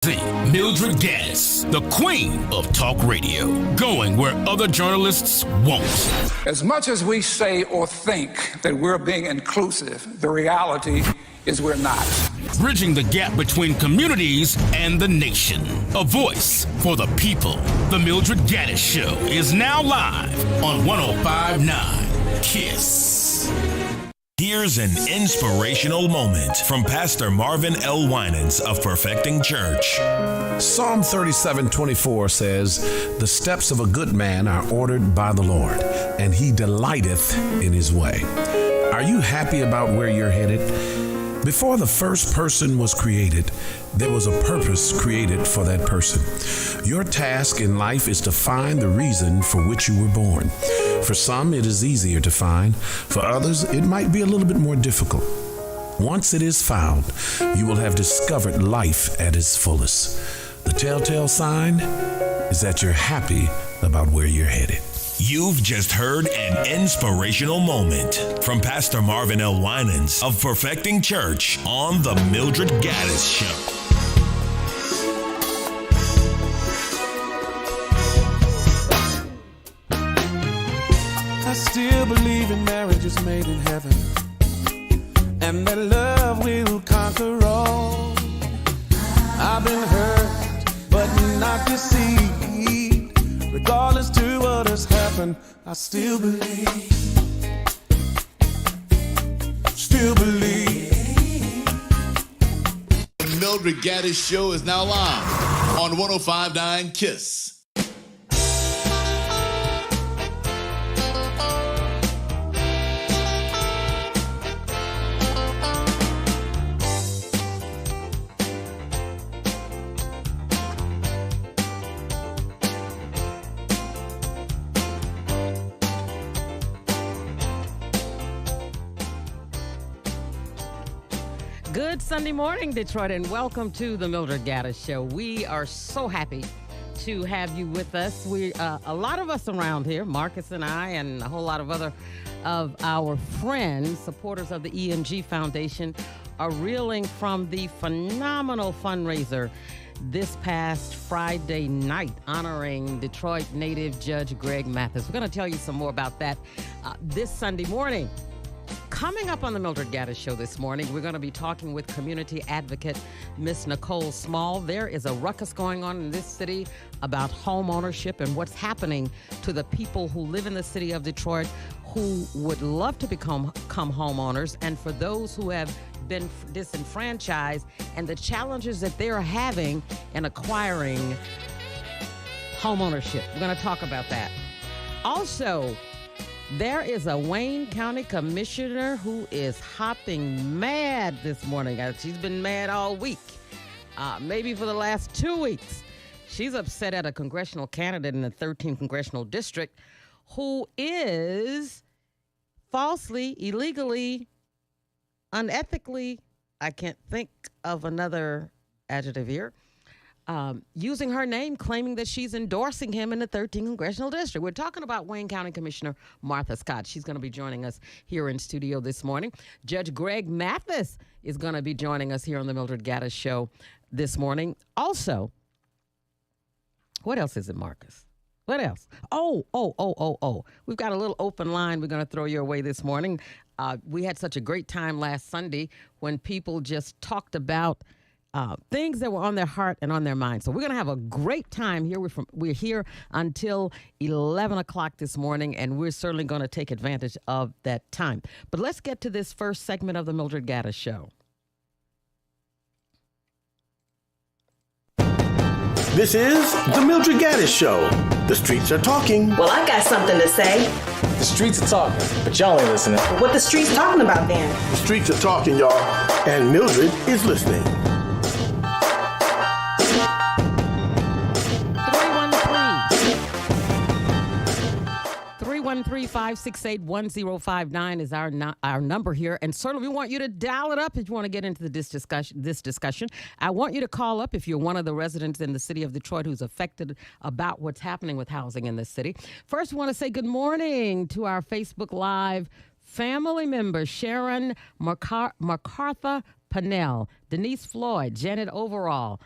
Mildred Gaddis, the queen of talk radio, going where other journalists won't. As much as we say or think that we're being inclusive, the reality is we're not. Bridging the gap between communities and the nation. A voice for the people. The Mildred Gaddis Show is now live on 105.9 KISS. Here's an inspirational moment from Pastor Marvin L. Winans of Perfecting Church. Psalm 37:24 says, "The steps of a good man are ordered by the Lord, and he delighteth in his way." Are you happy about where you're headed? Before the first person was created, there was a purpose created for that person. Your task in life is to find the reason for which you were born. For some, it is easier to find. For others, it might be a little bit more difficult. Once it is found, you will have discovered life at its fullest. The telltale sign is that you're happy about where you're headed. You've just heard an inspirational moment from Pastor Marvin L. Winans of Perfecting Church on The Mildred Gaddis Show. I still believe in marriages made in heaven, and that love will conquer all. I've been hurt, but not deceived. Regardless to what has happened, I still believe. Still believe. The Mildred Gaddis Show is now live on 105.9 KISS. Good Sunday morning, Detroit, and welcome to the Mildred Gaddis Show. We are so happy to have you with us. A lot of us around here, Marcus and I, and a whole lot of other of our friends, supporters of the ENG Foundation, are reeling from the phenomenal fundraiser this past Friday night honoring Detroit native Judge Greg Mathis. We're going to tell you some more about that this Sunday morning. Coming up on the Mildred Gaddis Show this morning, we're going to be talking with community advocate Miss Nicole Small. There is a ruckus going on in this city about home ownership and what's happening to the people who live in the city of Detroit who would love to become homeowners, and for those who have been disenfranchised and the challenges that they're having in acquiring home ownership. We're going to talk about that. Also, there is a Wayne County commissioner who is hopping mad this morning. She's been mad all week, maybe for the last 2 weeks. She's upset at a congressional candidate in the 13th congressional district who is falsely, illegally, unethically, I can't think of another adjective here, using her name, claiming that she's endorsing him in the 13th Congressional District. We're talking about Wayne County Commissioner Martha Scott. She's going to be joining us here in studio this morning. Judge Greg Mathis is going to be joining us here on the Mildred Gaddis Show this morning. Also, what else is it, Marcus? What else? Oh. We've got a little open line we're going to throw your way this morning. We had such a great time last Sunday when people just talked about things that were on their heart and on their mind. So we're going to have a great time here. We're here until 11 o'clock this morning, and we're certainly going to take advantage of that time. But let's get to this first segment of the Mildred Gaddis Show. This is the Mildred Gaddis Show. The streets are talking. Well, I got something to say. The streets are talking, but y'all ain't listening. What the streets talking about then? The streets are talking, y'all, and Mildred is listening. 313-568-1059 is our number here, and certainly we want you to dial it up if you want to get into this discussion. I want you to call up if you're one of the residents in the city of Detroit who's affected about what's happening with housing in this city. First, we want to say good morning to our Facebook Live family members, Sharon MacArthur Pannell, Denise Floyd, Janet Overall,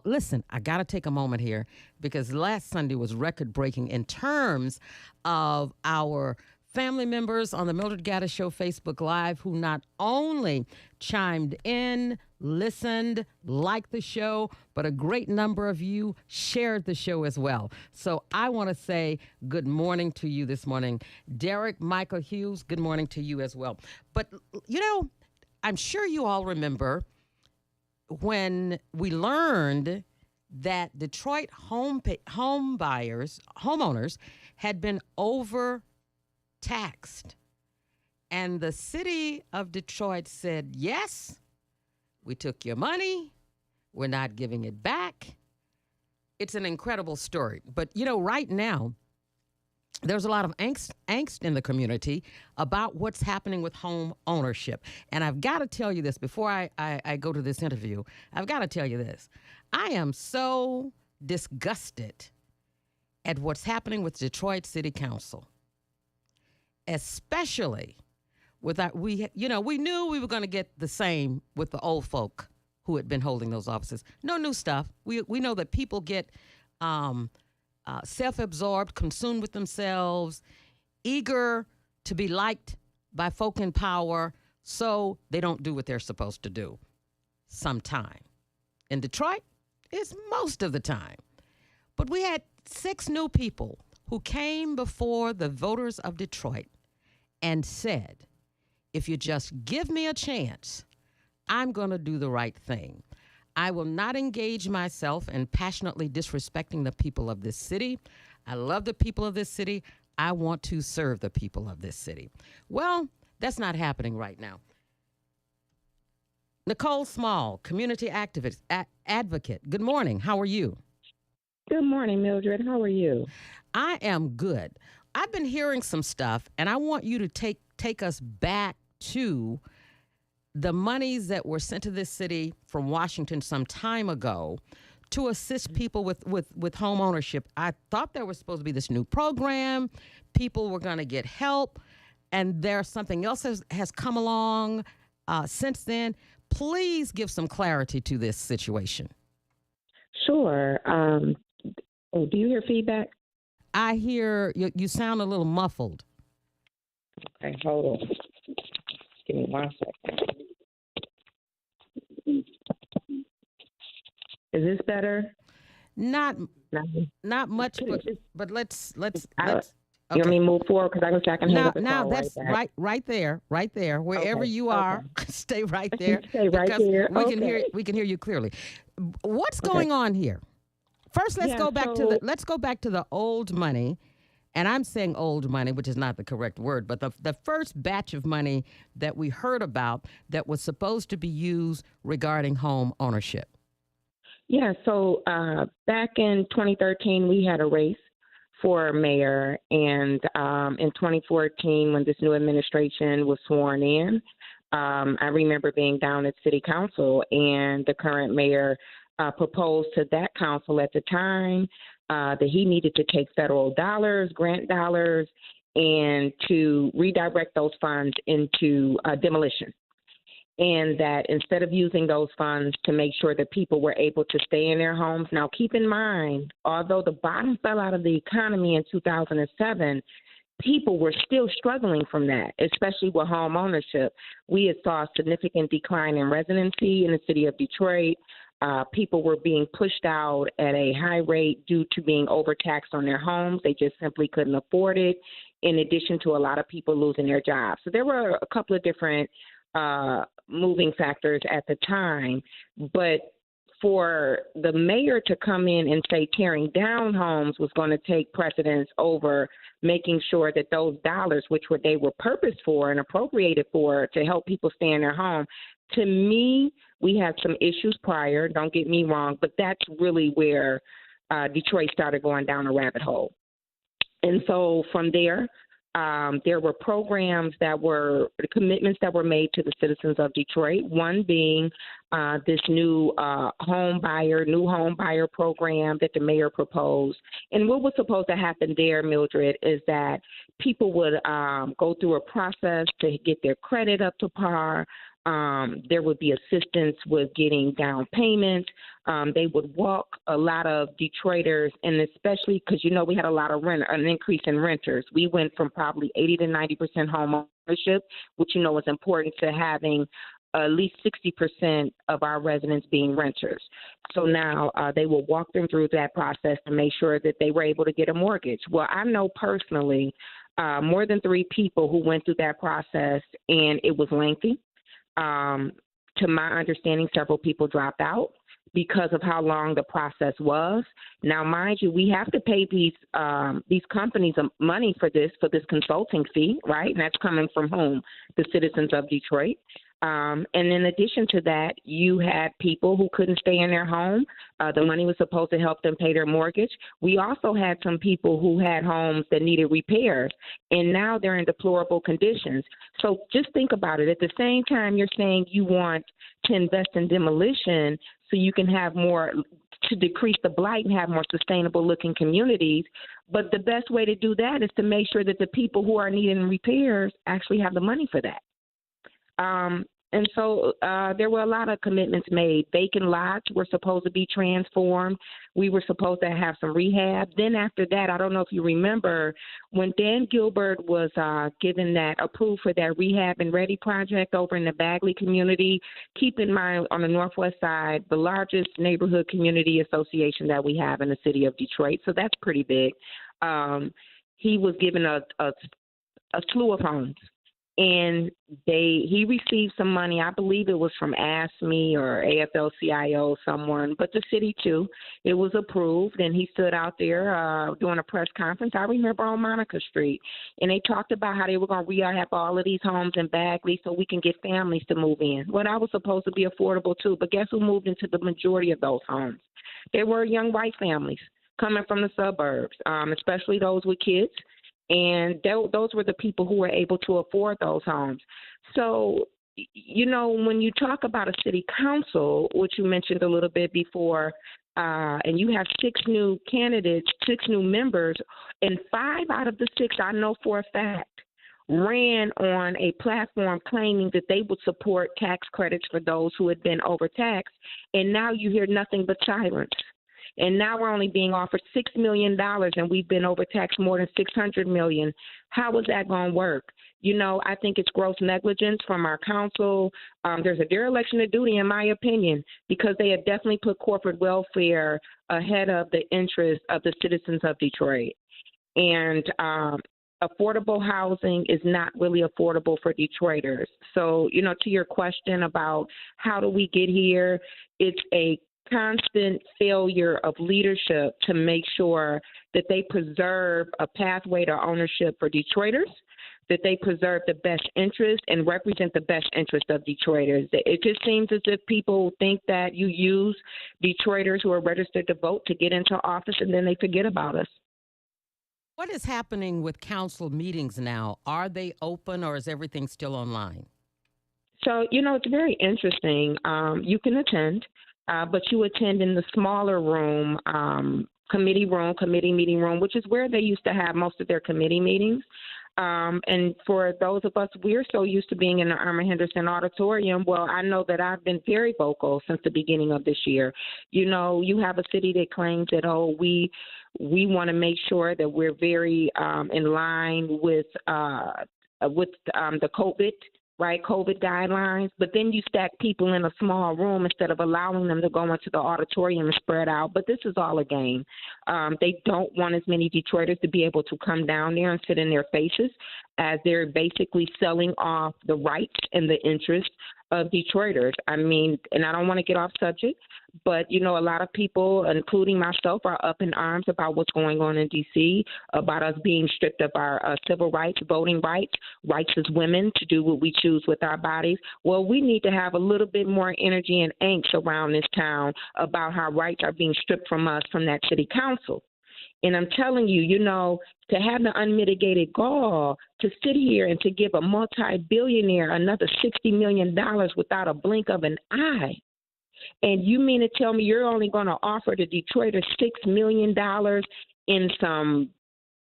Listen, I got to take a moment here because last Sunday was record breaking in terms of our family members on the Mildred Gaddis Show Facebook Live who not only chimed in, listened, liked the show, but a great number of you shared the show as well. So I want to say good morning to you this morning. Derek Michael Hughes, good morning to you as well. But, I'm sure you all remember when we learned that Detroit homeowners had been overtaxed. And the city of Detroit said, yes, we took your money. We're not giving it back. It's an incredible story. But, right now, there's a lot of angst in the community about what's happening with home ownership. And I've got to tell you this before I go to this interview. I've got to tell you this. I am so disgusted at what's happening with Detroit City Council, especially with we knew we were going to get the same with the old folk who had been holding those offices. No new stuff. We know that people get self-absorbed, consumed with themselves, eager to be liked by folk in power, so they don't do what they're supposed to do sometime. In Detroit, it's most of the time. But we had 6 new people who came before the voters of Detroit and said, if you just give me a chance, I'm going to do the right thing. I will not engage myself in passionately disrespecting the people of this city. I love the people of this city. I want to serve the people of this city. Well, that's not happening right now. Nicole Small, community activist, advocate. Good morning. How are you? Good morning, Mildred. How are you? I am good. I've been hearing some stuff, and I want you to take us back to the monies that were sent to this city from Washington some time ago to assist people with home ownership. I thought there was supposed to be this new program. People were going to get help, and there's something else has come along since then. Please give some clarity to this situation. Sure. Do you hear feedback? I hear you sound a little muffled. Okay, hold on. Give me 1 second. Is this better? Not much, but let's. You Okay. want me to move forward because I can hang up the call. Now that's right there, wherever Okay, you are. Stay right there. Stay right there. We can hear you clearly. What's going on here? First, let's go back to the old money. And I'm saying old money, which is not the correct word, but the first batch of money that we heard about that was supposed to be used regarding home ownership. Yeah, so back in 2013, we had a race for mayor. And in 2014, when this new administration was sworn in, I remember being down at city council, and the current mayor proposed to that council at the time that he needed to take federal dollars, grant dollars, and to redirect those funds into demolition. And that instead of using those funds to make sure that people were able to stay in their homes. Now, keep in mind, although the bottom fell out of the economy in 2007, people were still struggling from that, especially with home ownership. We had saw a significant decline in residency in the city of Detroit. People were being pushed out at a high rate due to being overtaxed on their homes. They just simply couldn't afford it, in addition to a lot of people losing their jobs. So there were a couple of different moving factors at the time. But for the mayor to come in and say tearing down homes was going to take precedence over making sure that those dollars, which they were purposed for and appropriated for to help people stay in their home, to me, we had some issues prior, don't get me wrong, but that's really where Detroit started going down a rabbit hole. And so from there were programs commitments that were made to the citizens of Detroit, one being this new home buyer program that the mayor proposed. And what was supposed to happen there, Mildred, is that people would go through a process to get their credit up to par, There would be assistance with getting down payments. They would walk a lot of Detroiters, and especially because, we had an increase in renters. We went from probably 80 to 90% home ownership, which, is important to having at least 60% of our residents being renters. So now they will walk them through that process to make sure that they were able to get a mortgage. Well, I know personally more than 3 people who went through that process, and it was lengthy. To my understanding, several people dropped out because of how long the process was. Now, mind you, we have to pay these companies money for this consulting fee, right? And that's coming from whom? The citizens of Detroit. And in addition to that, you had people who couldn't stay in their home. The money was supposed to help them pay their mortgage. We also had some people who had homes that needed repairs, and now they're in deplorable conditions. So just think about it. At the same time, you're saying you want to invest in demolition so you can have more, to decrease the blight and have more sustainable looking communities. But the best way to do that is to make sure that the people who are needing repairs actually have the money for that. And so there were a lot of commitments made. Vacant lots were supposed to be transformed. We were supposed to have some rehab. Then after that, I don't know if you remember, when Dan Gilbert was given that approved for that Rehab and Ready project over in the Bagley community, keep in mind on the Northwest side, the largest neighborhood community association that we have in the city of Detroit. So that's pretty big. He was given a slew of homes. And he received some money. I believe it was from AFSCME or AFL-CIO, someone, but the city too. It was approved, and he stood out there doing a press conference. I remember on Monica Street, and they talked about how they were going to rehab all of these homes in Bagley so we can get families to move in. Well, that was supposed to be affordable too, but guess who moved into the majority of those homes? They were young white families coming from the suburbs, especially those with kids. And those were the people who were able to afford those homes. So, when you talk about a city council, which you mentioned a little bit before, and you have 6 new candidates, 6 new members, and 5 out of the 6, I know for a fact, ran on a platform claiming that they would support tax credits for those who had been overtaxed. And now you hear nothing but silence. And now we're only being offered $6 million, and we've been overtaxed more than $600 million. How is that going to work? I think it's gross negligence from our council. There's a dereliction of duty, in my opinion, because they have definitely put corporate welfare ahead of the interests of the citizens of Detroit. And affordable housing is not really affordable for Detroiters. So, to your question about how do we get here, it's a constant failure of leadership to make sure that they preserve a pathway to ownership for Detroiters, that they preserve the best interest and represent the best interest of Detroiters. It just seems as if people think that you use Detroiters who are registered to vote to get into office, and then they forget about us. What is happening with council meetings now? Are they open, or is everything still online? So, it's very interesting. You can attend. But you attend in the smaller room, committee meeting room, which is where they used to have most of their committee meetings. And for those of us, we're so used to being in the Irma Henderson Auditorium. Well, I know that I've been very vocal since the beginning of this year. You have a city that claims that, we want to make sure that we're very in line with the COVID guidelines, but then you stack people in a small room instead of allowing them to go into the auditorium and spread out. But this is all a game. They don't want as many Detroiters to be able to come down there and sit in their faces, as they're basically selling off the rights and the interests of Detroiters. I mean, and I don't want to get off subject, but, a lot of people, including myself, are up in arms about what's going on in D.C., about us being stripped of our civil rights, voting rights as women to do what we choose with our bodies. Well, we need to have a little bit more energy and angst around this town about how rights are being stripped from us from that city council. And I'm telling you, to have the unmitigated gall to sit here and to give a multi-billionaire another $60 million without a blink of an eye. And you mean to tell me you're only going to offer the Detroiters $6 million in some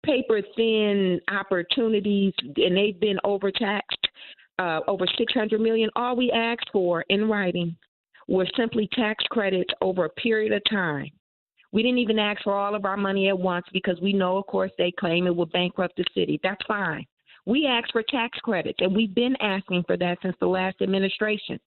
paper-thin opportunities, and they've been overtaxed? over $600 million. All we asked for in writing were simply tax credits over a period of time. We didn't even ask for all of our money at once because we know, of course, they claim it would bankrupt the city. That's fine. We asked for tax credits, and we've been asking for that since the last administration,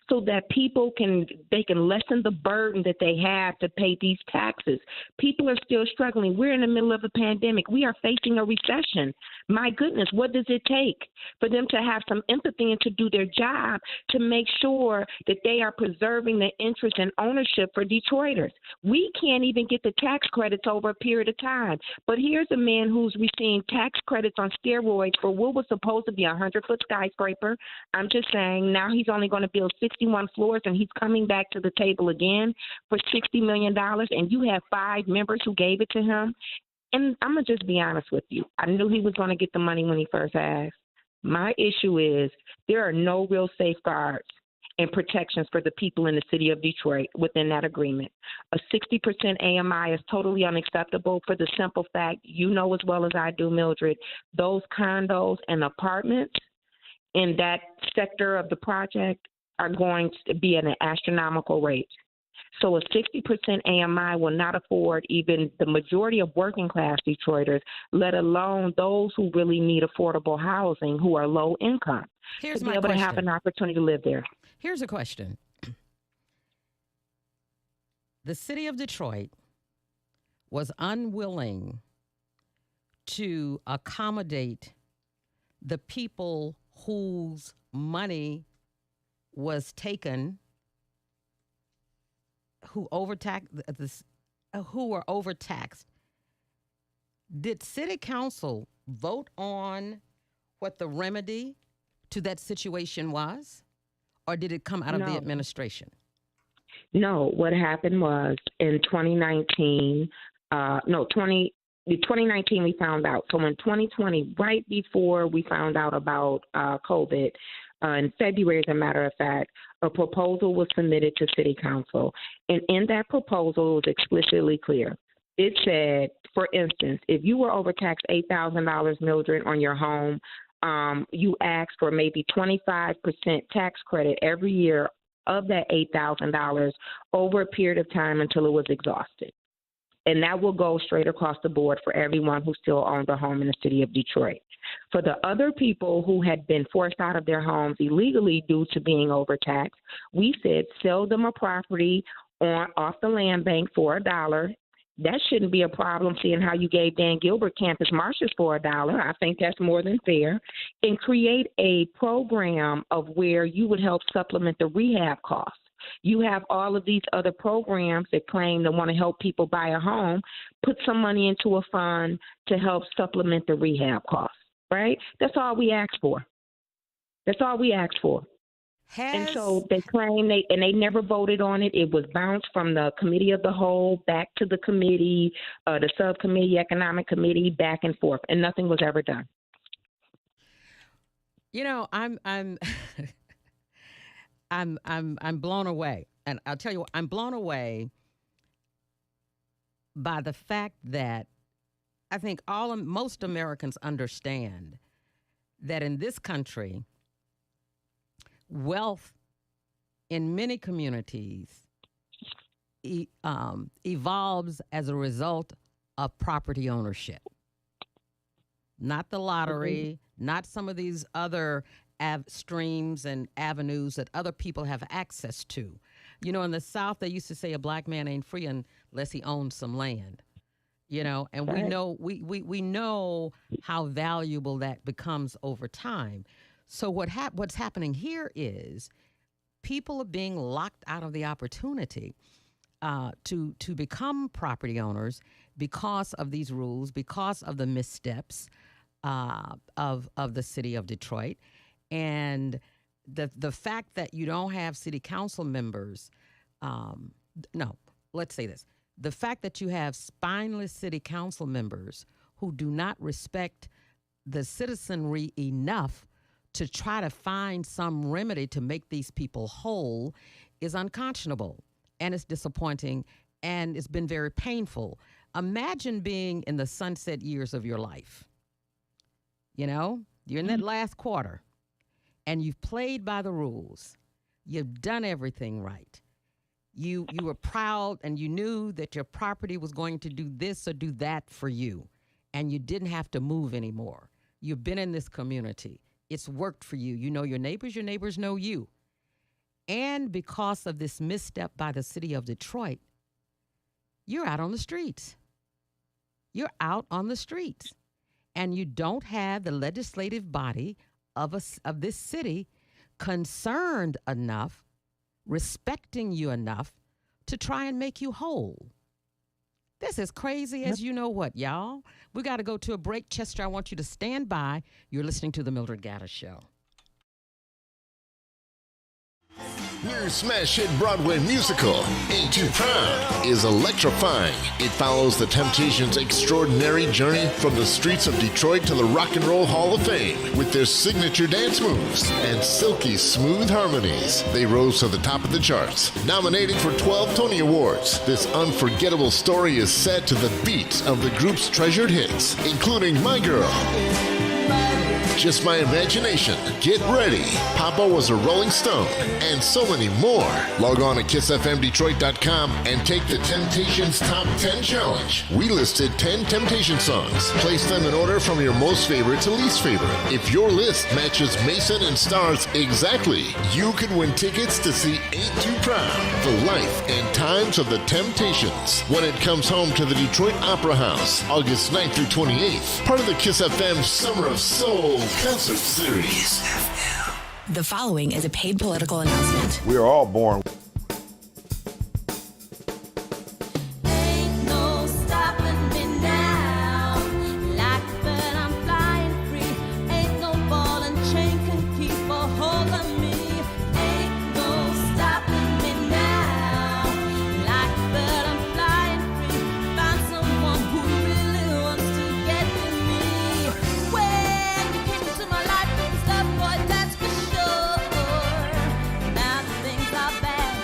so that people can lessen the burden that they have to pay these taxes. People are still struggling. We're in the middle of a pandemic. We are facing a recession. My goodness, what does it take for them to have some empathy and to do their job to make sure that they are preserving the interest and ownership for Detroiters? We can't even get the tax credits over a period of time. But here's a man who's receiving tax credits on steroids for what was supposed to be a 100-foot skyscraper. I'm just saying now he's only going to build 61 floors, and he's coming back to the table again for $60 million, and you have 5 members who gave it to him. And I'm going to just be honest with you. I knew he was going to get the money when he first asked. My issue is there are no real safeguards and protections for the people in the city of Detroit within that agreement. A 60% AMI is totally unacceptable for the simple fact, you know as well as I do, Mildred, those condos and apartments in that sector of the project are going to be at an astronomical rate. So a 60% AMI will not afford even the majority of working class Detroiters, let alone those who really need affordable housing who are low income. Here's to my be able question. to have an opportunity to live there. Here's a question. The city of Detroit was unwilling to accommodate the people whose money was taken, who were overtaxed. Did City Council vote on what the remedy to that situation was, or did it come out of the administration? No, what happened was in 2019, 2019 we found out. So in 2020, right before we found out about COVID, in February, as a matter of fact, a proposal was submitted to City Council. And in that proposal, it was explicitly clear. It said, for instance, if you were overtaxed $8,000, Mildred, on your home, you asked for maybe 25% tax credit every year of that $8,000 over a period of time until it was exhausted. And that will go straight across the board for everyone who still owns a home in the city of Detroit. For the other people who had been forced out of their homes illegally due to being overtaxed, we said sell them a property off the land bank for $1. That shouldn't be a problem, seeing how you gave Dan Gilbert Campus Marshes for $1. I think that's more than fair. And create a program of where you would help supplement the rehab costs. You have all of these other programs that claim they want to help people buy a home. Put some money into a fund to help supplement the rehab costs, right? That's all we asked for. That's all we asked for. And so they claim they never voted on it. It was bounced from the committee of the whole back to the committee, the subcommittee, economic committee, back and forth, and nothing was ever done. You know, I'm I'm blown away, and I'll tell you what, I'm blown away by the fact that I think most Americans understand that in this country, wealth in many communities evolves as a result of property ownership. Not the lottery, not some of these other streams and avenues that other people have access to. You know, in the South, they used to say a black man ain't free unless he owns some land. You know, and we know we know how valuable that becomes over time. So what's happening here is people are being locked out of the opportunity to become property owners because of these rules, because of the missteps of the city of Detroit. And the fact that you don't have city council members, let's say this. The fact that you have spineless city council members who do not respect the citizenry enough to try to find some remedy to make these people whole is unconscionable, and it's disappointing, and it's been very painful. Imagine being in the sunset years of your life. You know, you're in that last quarter, and you've played by the rules. You've done everything right. You were proud and you knew that your property was going to do this or do that for you, and you didn't have to move anymore. You've been in this community. It's worked for you. You know your neighbors know you. And because of this misstep by the city of Detroit, you're out on the streets. You're out on the streets. And you don't have the legislative body of this city concerned enough, respecting you enough to try and make you whole. This is crazy as you know what, y'all. We got to go to a break. Chester, I want you to stand by. You're listening to The Mildred Gaddis Show. New smash hit Broadway musical, Ain't Too Proud, is electrifying. It follows the Temptations' extraordinary journey from the streets of Detroit to the Rock and Roll Hall of Fame. With their signature dance moves and silky smooth harmonies, they rose to the top of the charts, nominated for 12 Tony Awards. This unforgettable story is set to the beat of the group's treasured hits, including My Girl, Just My Imagination, Get Ready, Papa Was a Rolling Stone, and so many more. Log on to KissFMDetroit.com and take the Temptations Top 10 Challenge. We listed 10 Temptation songs. Place them in order from your most favorite to least favorite. If your list matches Mason and Star's exactly, you could win tickets to see Ain't Too Proud, the life and times of the Temptations, when it comes home to the Detroit Opera House, August 9th through 28th. Part of the Kiss FM Summer of Soul concert series. The following is a paid political announcement. We are all born. Bad.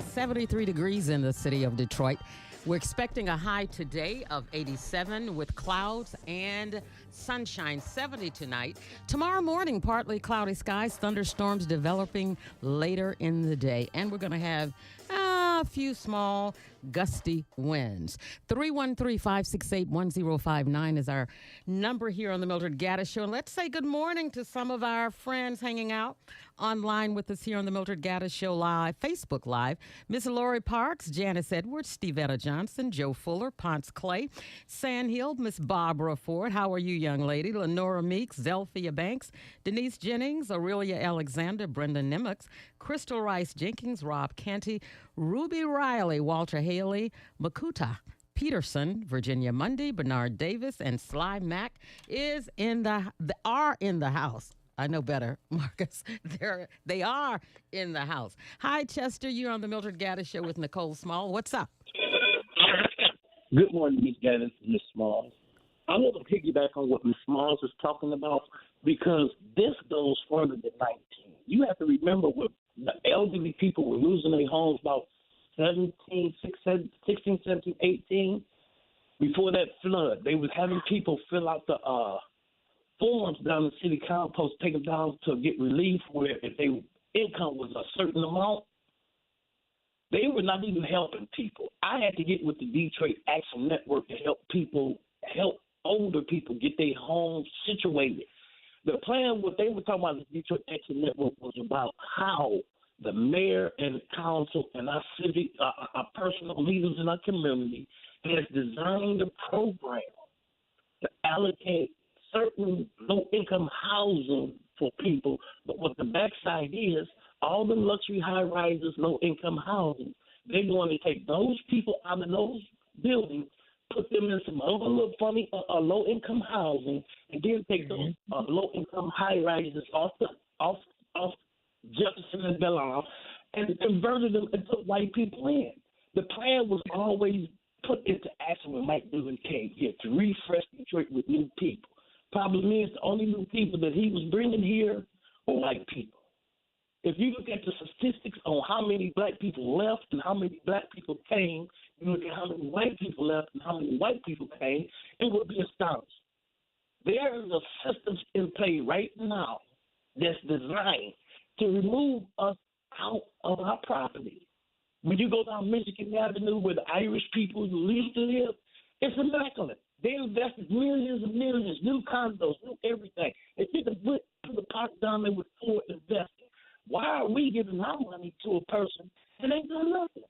73 degrees in the city of Detroit. We're expecting a high today of 87 with clouds and sunshine, 70 tonight. Tomorrow morning, partly cloudy skies, thunderstorms developing later in the day. And we're going to have a few small gusty winds. 313-568-1059 is our number here on the Mildred Gaddis Show. And let's say good morning to some of our friends hanging out online with us here on the Mildred Gaddis Show Live, Facebook Live. Miss Lori Parks, Janice Edwards, Stevetta Johnson, Joe Fuller, Ponce Clay, Sandhill, Miss Barbara Ford. How are you, young lady? Lenora Meeks, Zelphia Banks, Denise Jennings, Aurelia Alexander, Brenda Nimitz, Crystal Rice Jenkins, Rob Canty, Ruby Riley, Walter Haley, Makuta Peterson, Virginia Mundy, Bernard Davis, and Sly Mack are in the house. I know better, Marcus. They are in the house. Hi, Chester. You're on the Mildred Gaddis Show with Nicole Small. What's up? Good morning, Ms. Gaddis and Ms. Smalls. I want to piggyback on what Ms. Smalls is talking about because this goes further than 19. You have to remember when the elderly people were losing their homes about 16, 17, 18. Before that flood, they was having people fill out the forms down the city compost, take them down to get relief where if their income was a certain amount, they were not even helping people. I had to get with the Detroit Action Network to help older people get their homes situated. The plan, what they were talking about, the Detroit Action Network, was about how the mayor and the council and our civic, our personal leaders in our community has designed a program to allocate certain low-income housing for people. But what the backside is, all the luxury high-rises, low-income housing, they're going to take those people out of those buildings, put them in some other little funny low-income housing, and then take those low-income high-rises off Jefferson and Bellam and converted them and put white people in. The plan was always put into action when Mike Dillon came here to refresh Detroit with new people. Problem is, the only new people that he was bringing here were white people. If you look at the statistics on how many black people left and how many black people came, you look at how many white people left and how many white people came, it would be astonishing. There is a system in play right now that's designed to remove us out of our property. When you go down Michigan Avenue where the Irish people used to live, it's immaculate. They invested millions and millions, new condos, new everything. If you could put the park down there with Ford investing, why are we giving our money to a person that ain't done nothing?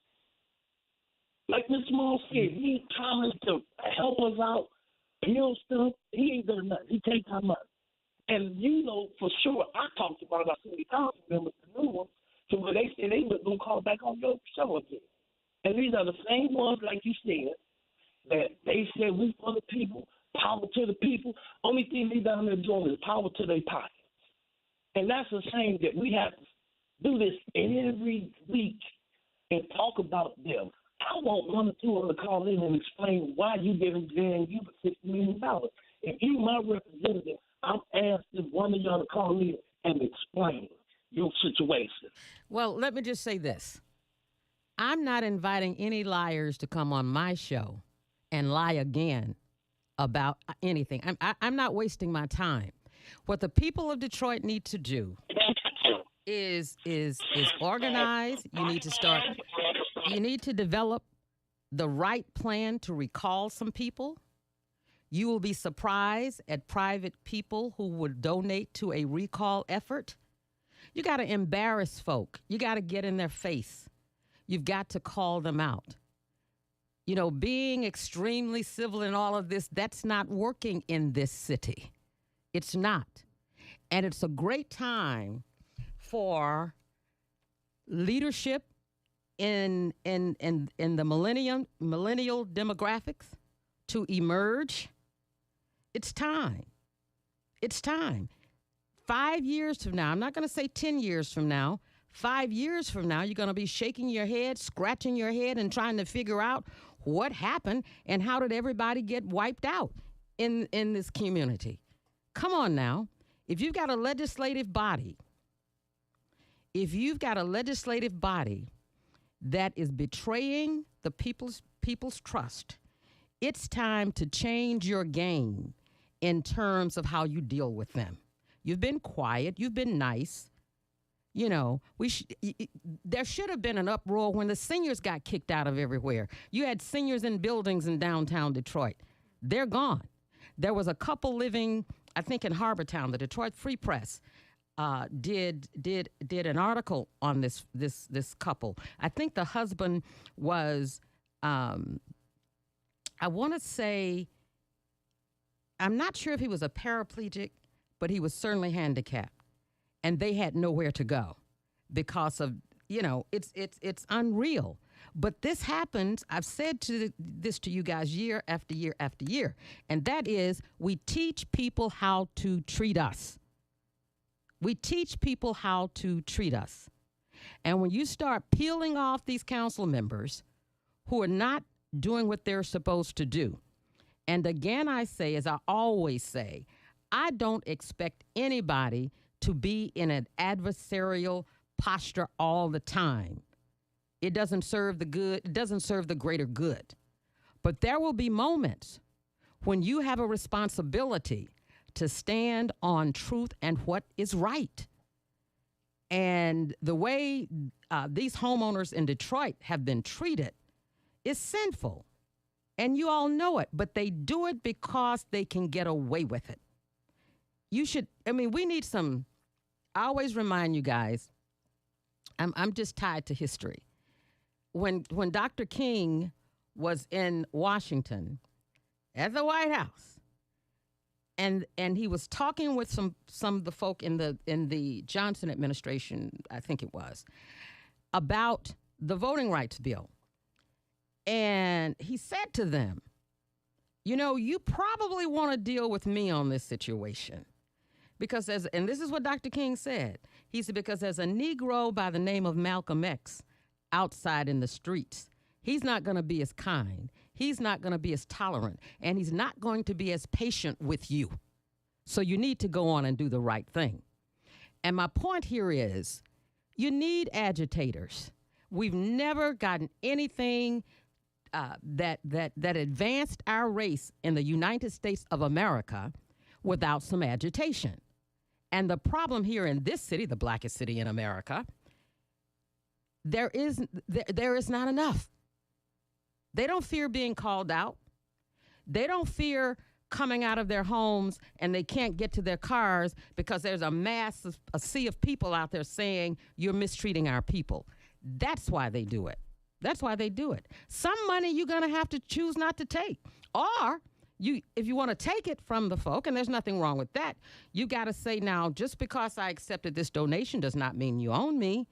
Like Ms. Small said, he promised to help us out, build stuff. He ain't done nothing. He takes our money. And you know for sure, I talked about our city council members, the new ones, so when they said they were going to call back on your show again. And these are the same ones, like you said, that they said we for the people, power to the people. Only thing they down there doing is power to their pockets. And that's a shame that we have to do this every week and talk about them. I want one or two of them to call in and explain why you giving Jan Hubert $60 million. If you my representative, I'm asking one of y'all to call in and explain your situation. Well, let me just say this. I'm not inviting any liars to come on my show and lie again about anything. I'm not wasting my time. What the people of Detroit need to do is organize. You need to develop the right plan to recall some people. You will be surprised at private people who would donate to a recall effort. You got to embarrass folk. You got to get in their face. You've got to call them out. You know, being extremely civil in all of this, that's not working in this city. It's not. And it's a great time for leadership in the millennial demographics to emerge. It's time. It's time. 5 years from now, I'm not going to say 10 years from now, 5 years from now, you're going to be shaking your head, scratching your head, and trying to figure out what happened and how did everybody get wiped out in this community. Come on now. If you've got a legislative body that is betraying the people's trust, it's time to change your game in terms of how you deal with them. You've been quiet. You've been nice. You know, there should have been an uproar when the seniors got kicked out of everywhere. You had seniors in buildings in downtown Detroit. They're gone. There was a couple living, I think, in Harbortown. The Detroit Free Press did an article on this couple. I think the husband was, I want to say, I'm not sure if he was a paraplegic, but he was certainly handicapped. And they had nowhere to go because of, you know, it's unreal. But this happens, I've said this to you guys year after year after year, and that is we teach people how to treat us. We teach people how to treat us. And when you start peeling off these council members who are not doing what they're supposed to do, and again I say, as I always say, I don't expect anybody to be in an adversarial posture all the time. It doesn't serve the good. It doesn't serve the greater good. But there will be moments when you have a responsibility to stand on truth and what is right. And the way these homeowners in Detroit have been treated is sinful. And you all know it, but they do it because they can get away with it. We need some, I always remind you guys, I'm just tied to history. When Dr. King was in Washington at the White House, and he was talking with some of the folk in the Johnson administration, I think it was, about the voting rights bill. And he said to them, you know, you probably want to deal with me on this situation. Because and this is what Dr. King said. He said, because there's a Negro by the name of Malcolm X outside in the streets. He's not going to be as kind. He's not going to be as tolerant. And he's not going to be as patient with you. So you need to go on and do the right thing. And my point here is, you need agitators. We've never gotten anything that advanced our race in the United States of America without some agitation. And the problem here in this city, the blackest city in America, there is not enough. They don't fear being called out. They don't fear coming out of their homes and they can't get to their cars because there's a sea of people out there saying you're mistreating our people. That's why they do it. That's why they do it. Some money you're going to have to choose not to take. Or if you want to take it from the folk, and there's nothing wrong with that, you got to say, now, just because I accepted this donation does not mean you own me.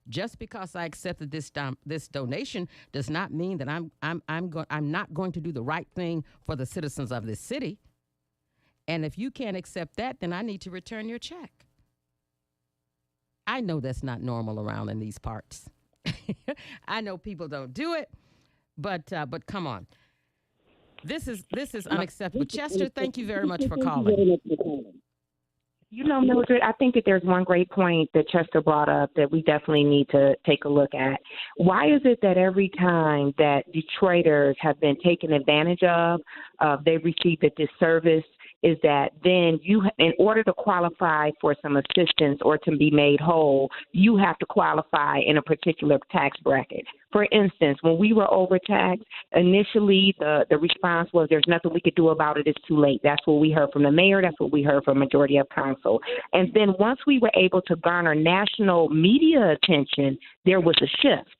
Just because I accepted this donation does not mean that I'm not going to do the right thing for the citizens of this city. And if you can't accept that, then I need to return your check. I know that's not normal around in these parts. I know people don't do it, but come on. This is unacceptable. Chester, thank you very much for calling. You know, Mildred, I think that there's one great point that Chester brought up that we definitely need to take a look at. Why is it that every time that Detroiters have been taken advantage of, they've received a disservice, is that then you, in order to qualify for some assistance or to be made whole, you have to qualify in a particular tax bracket. For instance, when we were overtaxed, initially the response was there's nothing we could do about it, it's too late. That's what we heard from the mayor, that's what we heard from majority of council. And then once we were able to garner national media attention, there was a shift.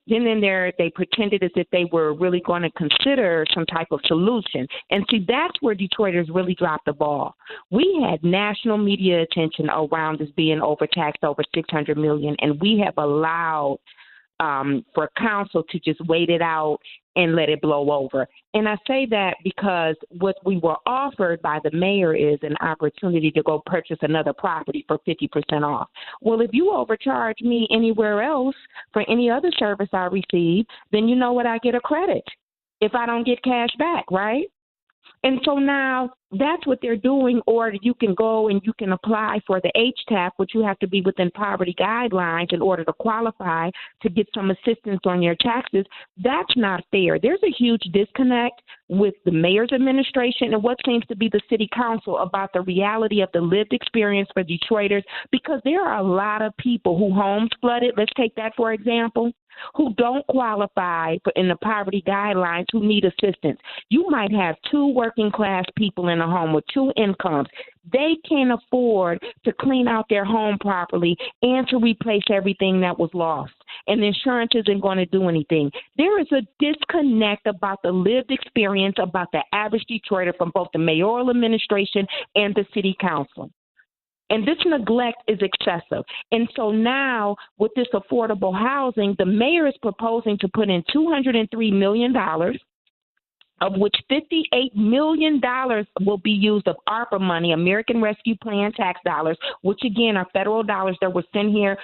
Then they pretended as if they were really going to consider some type of solution. And see, that's where Detroiters really dropped the ball. We had national media attention around us being overtaxed over $600 million, and we have allowed for council to just wait it out and let it blow over. And I say that because what we were offered by the mayor is an opportunity to go purchase another property for 50% off. Well, if you overcharge me anywhere else for any other service I receive, then you know what? I get a credit if I don't get cash back, right? And so now that's what they're doing, or you can go and you can apply for the HTAP, which you have to be within poverty guidelines in order to qualify to get some assistance on your taxes. That's not fair. There's a huge disconnect with the mayor's administration and what seems to be the city council about the reality of the lived experience for Detroiters, because there are a lot of people who homes flooded. Let's take that for example, who don't qualify for in the poverty guidelines, who need assistance. You might have two working class people in a home with two incomes. They can't afford to clean out their home properly and to replace everything that was lost. And the insurance isn't going to do anything. There is a disconnect about the lived experience about the average Detroiter from both the mayoral administration and the city council. And this neglect is excessive. And so now with this affordable housing, the mayor is proposing to put in $203 million, of which $58 million will be used of ARPA money, American Rescue Plan tax dollars, which again are federal dollars that were sent here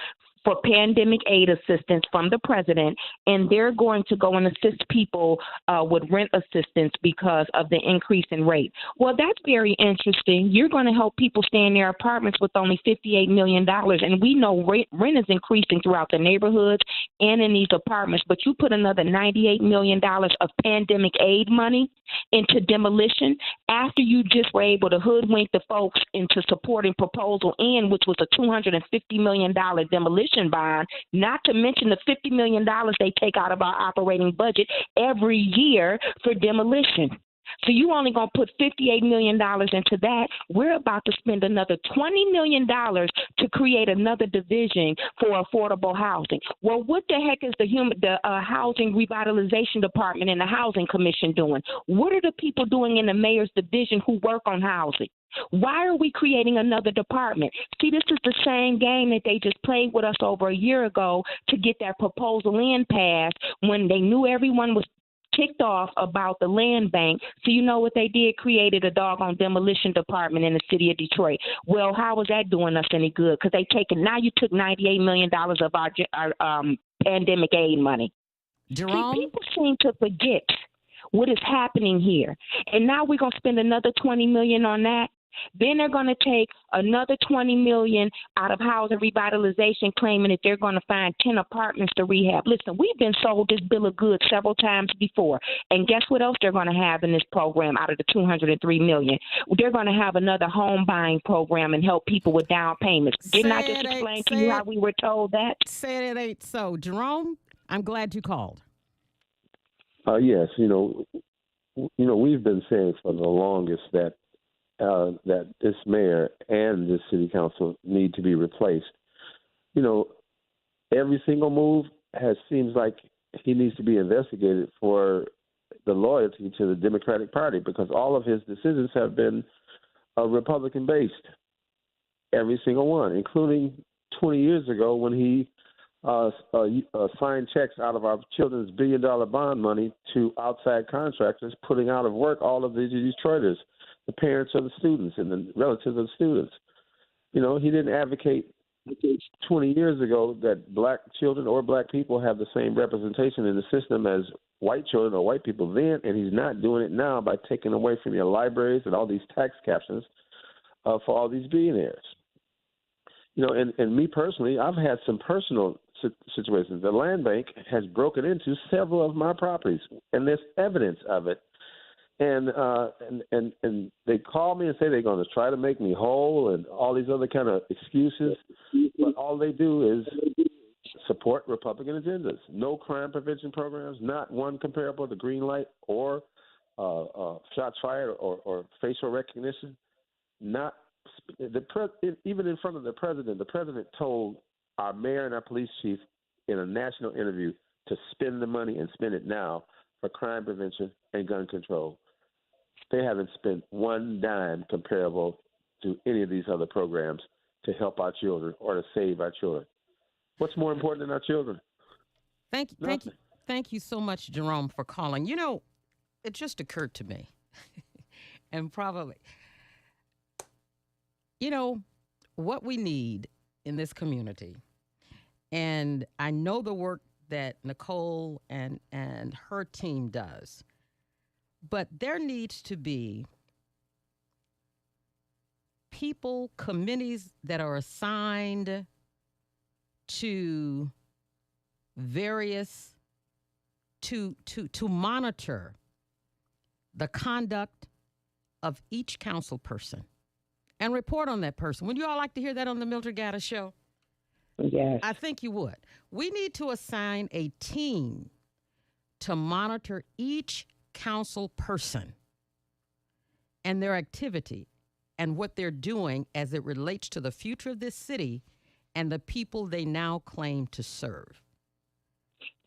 for pandemic aid assistance from the president, and they're going to go and assist people with rent assistance because of the increase in rate. Well, that's very interesting. You're going to help people stay in their apartments with only $58 million, and we know rent is increasing throughout the neighborhoods and in these apartments, but you put another $98 million of pandemic aid money into demolition after you just were able to hoodwink the folks into supporting Proposal N, which was a $250 million demolition bond, not to mention the $50 million they take out of our operating budget every year for demolition. So you only going to put $58 million into that. We're about to spend another $20 million to create another division for affordable housing. Well, what the heck is the Housing Revitalization Department and the Housing Commission doing? What are the people doing in the mayor's division who work on housing? Why are we creating another department? See, this is the same game that they just played with us over a year ago to get that Proposal N passed when they knew everyone was ticked off about the land bank. So you know what they did? Created a doggone demolition department in the city of Detroit. Well, how was that doing us any good? Because now you took $98 million of our pandemic aid money. Jerome? See, people seem to forget what is happening here. And now we're going to spend another $20 million on that. Then they're going to take another $20 million out of housing revitalization, claiming that they're going to find 10 apartments to rehab. Listen, we've been sold this bill of goods several times before. And guess what else they're going to have in this program out of the $203 million? They're going to have another home buying program and help people with down payments. Didn't I just explain to you how we were told that? Say it ain't so. Jerome, I'm glad you called. Yes, we've been saying for the longest that this mayor and this city council need to be replaced. Every single move seems like he needs to be investigated for the loyalty to the Democratic Party, because all of his decisions have been Republican-based. Every single one, including 20 years ago when he signed checks out of our children's billion-dollar bond money to outside contractors, putting out of work all of these Detroiters, the parents of the students and the relatives of the students. He didn't advocate 20 years ago that black children or black people have the same representation in the system as white children or white people then, and he's not doing it now by taking away from your libraries and all these tax captions for all these billionaires. And me personally, I've had some personal situations. The land bank has broken into several of my properties, and there's evidence of it. And they call me and say they're going to try to make me whole and all these other kind of excuses. But all they do is support Republican agendas. No crime prevention programs, not one comparable to green light or shots fired or facial recognition. Not even in front of the president. The president told our mayor and our police chief in a national interview to spend the money and spend it now for crime prevention and gun control. They haven't spent one dime comparable to any of these other programs to help our children or to save our children. What's more important than our children? Thank you so much, Jerome, for calling. It just occurred to me, and probably, what we need in this community, and I know the work that Nicole and her team does. But there needs to be people, committees that are assigned to various, to monitor the conduct of each council person and report on that person. Would you all like to hear that on the Mildred Gaddis Show? Yes. I think you would. We need to assign a team to monitor each council person and their activity and what they're doing as it relates to the future of this city and the people they now claim to serve.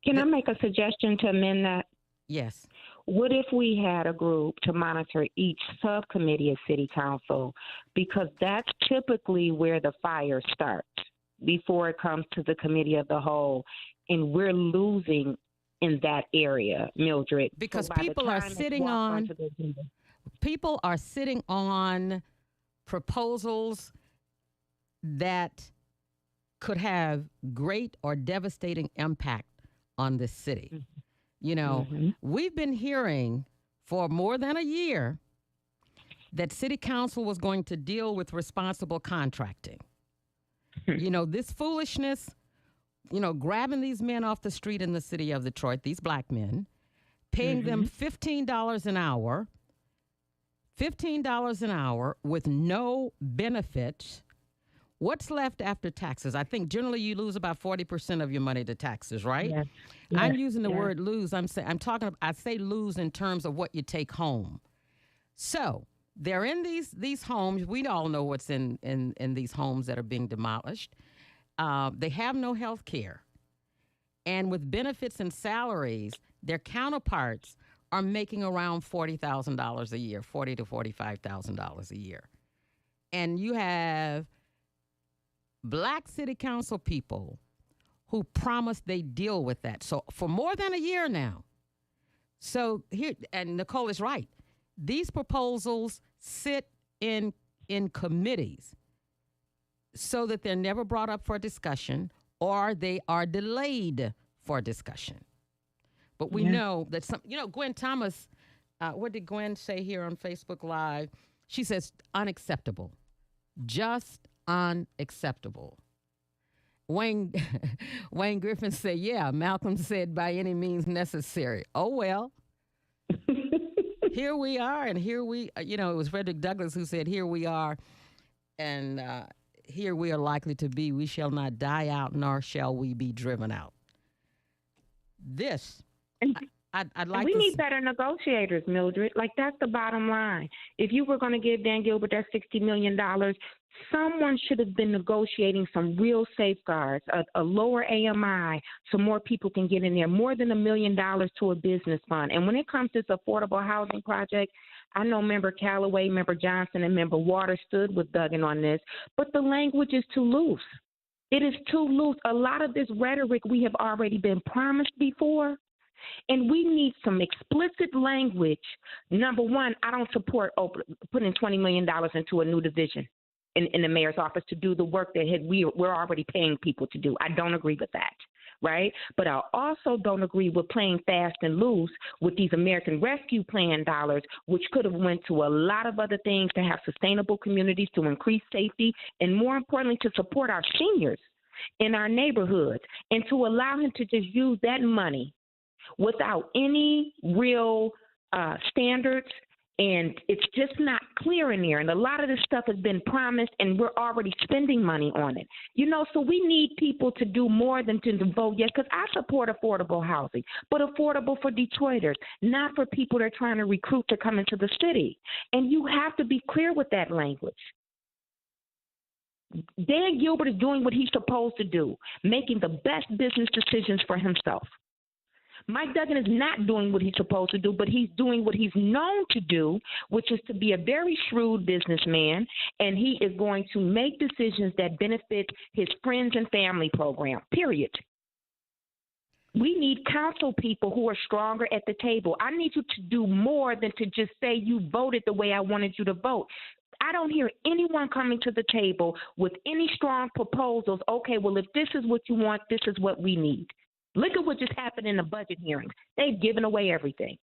Can I make a suggestion to amend that? Yes. What if we had a group to monitor each subcommittee of city council? Because that's typically where the fire starts before it comes to the committee of the whole. And we're losing in that area, Mildred. Because people are sitting on proposals that could have great or devastating impact on this city. Mm-hmm. You know, we've been hearing for more than a year that city council was going to deal with responsible contracting. You know, this foolishness, you know, grabbing these men off the street in the city of Detroit, these black men, paying them $15 an hour with no benefits. What's left after taxes? I think generally you lose about 40% of your money to taxes, right? Yes. I'm using the word lose. I say lose in terms of what you take home. So they're in these homes. We all know what's in these homes that are being demolished. They have no health care. And with benefits and salaries, their counterparts are making around $40,000 a year, $40,000 to $45,000 a year. And you have black city council people who promised they deal with that. So for more than a year now. So here, and Nicole is right. These proposals sit in committees so that they're never brought up for discussion or they are delayed for discussion. But we know that Gwen Thomas, what did Gwen say here on Facebook Live? She says, unacceptable. Just unacceptable. Wayne Griffin said, yeah, Malcolm said by any means necessary. Oh, well. Here we are, and here we, it was Frederick Douglass who said, here we are, and here we are likely to be. We shall not die out, nor shall we be driven out. This, I'd like to... We need better negotiators, Mildred. Like, that's the bottom line. If you were going to give Dan Gilbert that $60 million, someone should have been negotiating some real safeguards, a lower AMI, so more people can get in there, more than $1 million to a business fund. And when it comes to this affordable housing project, I know Member Callaway, Member Johnson, and Member Waters stood with Duggan on this, but the language is too loose. It is too loose. A lot of this rhetoric we have already been promised before, and we need some explicit language. Number one, I don't support putting $20 million into a new division in the mayor's office to do the work that we're already paying people to do. I don't agree with that, right? But I also don't agree with playing fast and loose with these American Rescue Plan dollars, which could have went to a lot of other things to have sustainable communities, to increase safety, and more importantly, to support our seniors in our neighborhoods, and to allow him to just use that money without any real standards. And it's just not clear in there. And a lot of this stuff has been promised, and we're already spending money on it. So we need people to do more than to vote yes, because I support affordable housing, but affordable for Detroiters, not for people that are trying to recruit to come into the city. And you have to be clear with that language. Dan Gilbert is doing what he's supposed to do, making the best business decisions for himself. Mike Duggan is not doing what he's supposed to do, but he's doing what he's known to do, which is to be a very shrewd businessman, and he is going to make decisions that benefit his friends and family program, period. We need council people who are stronger at the table. I need you to do more than to just say you voted the way I wanted you to vote. I don't hear anyone coming to the table with any strong proposals. Okay, well, if this is what you want, this is what we need. Look at what just happened in the budget hearings. They've given away everything.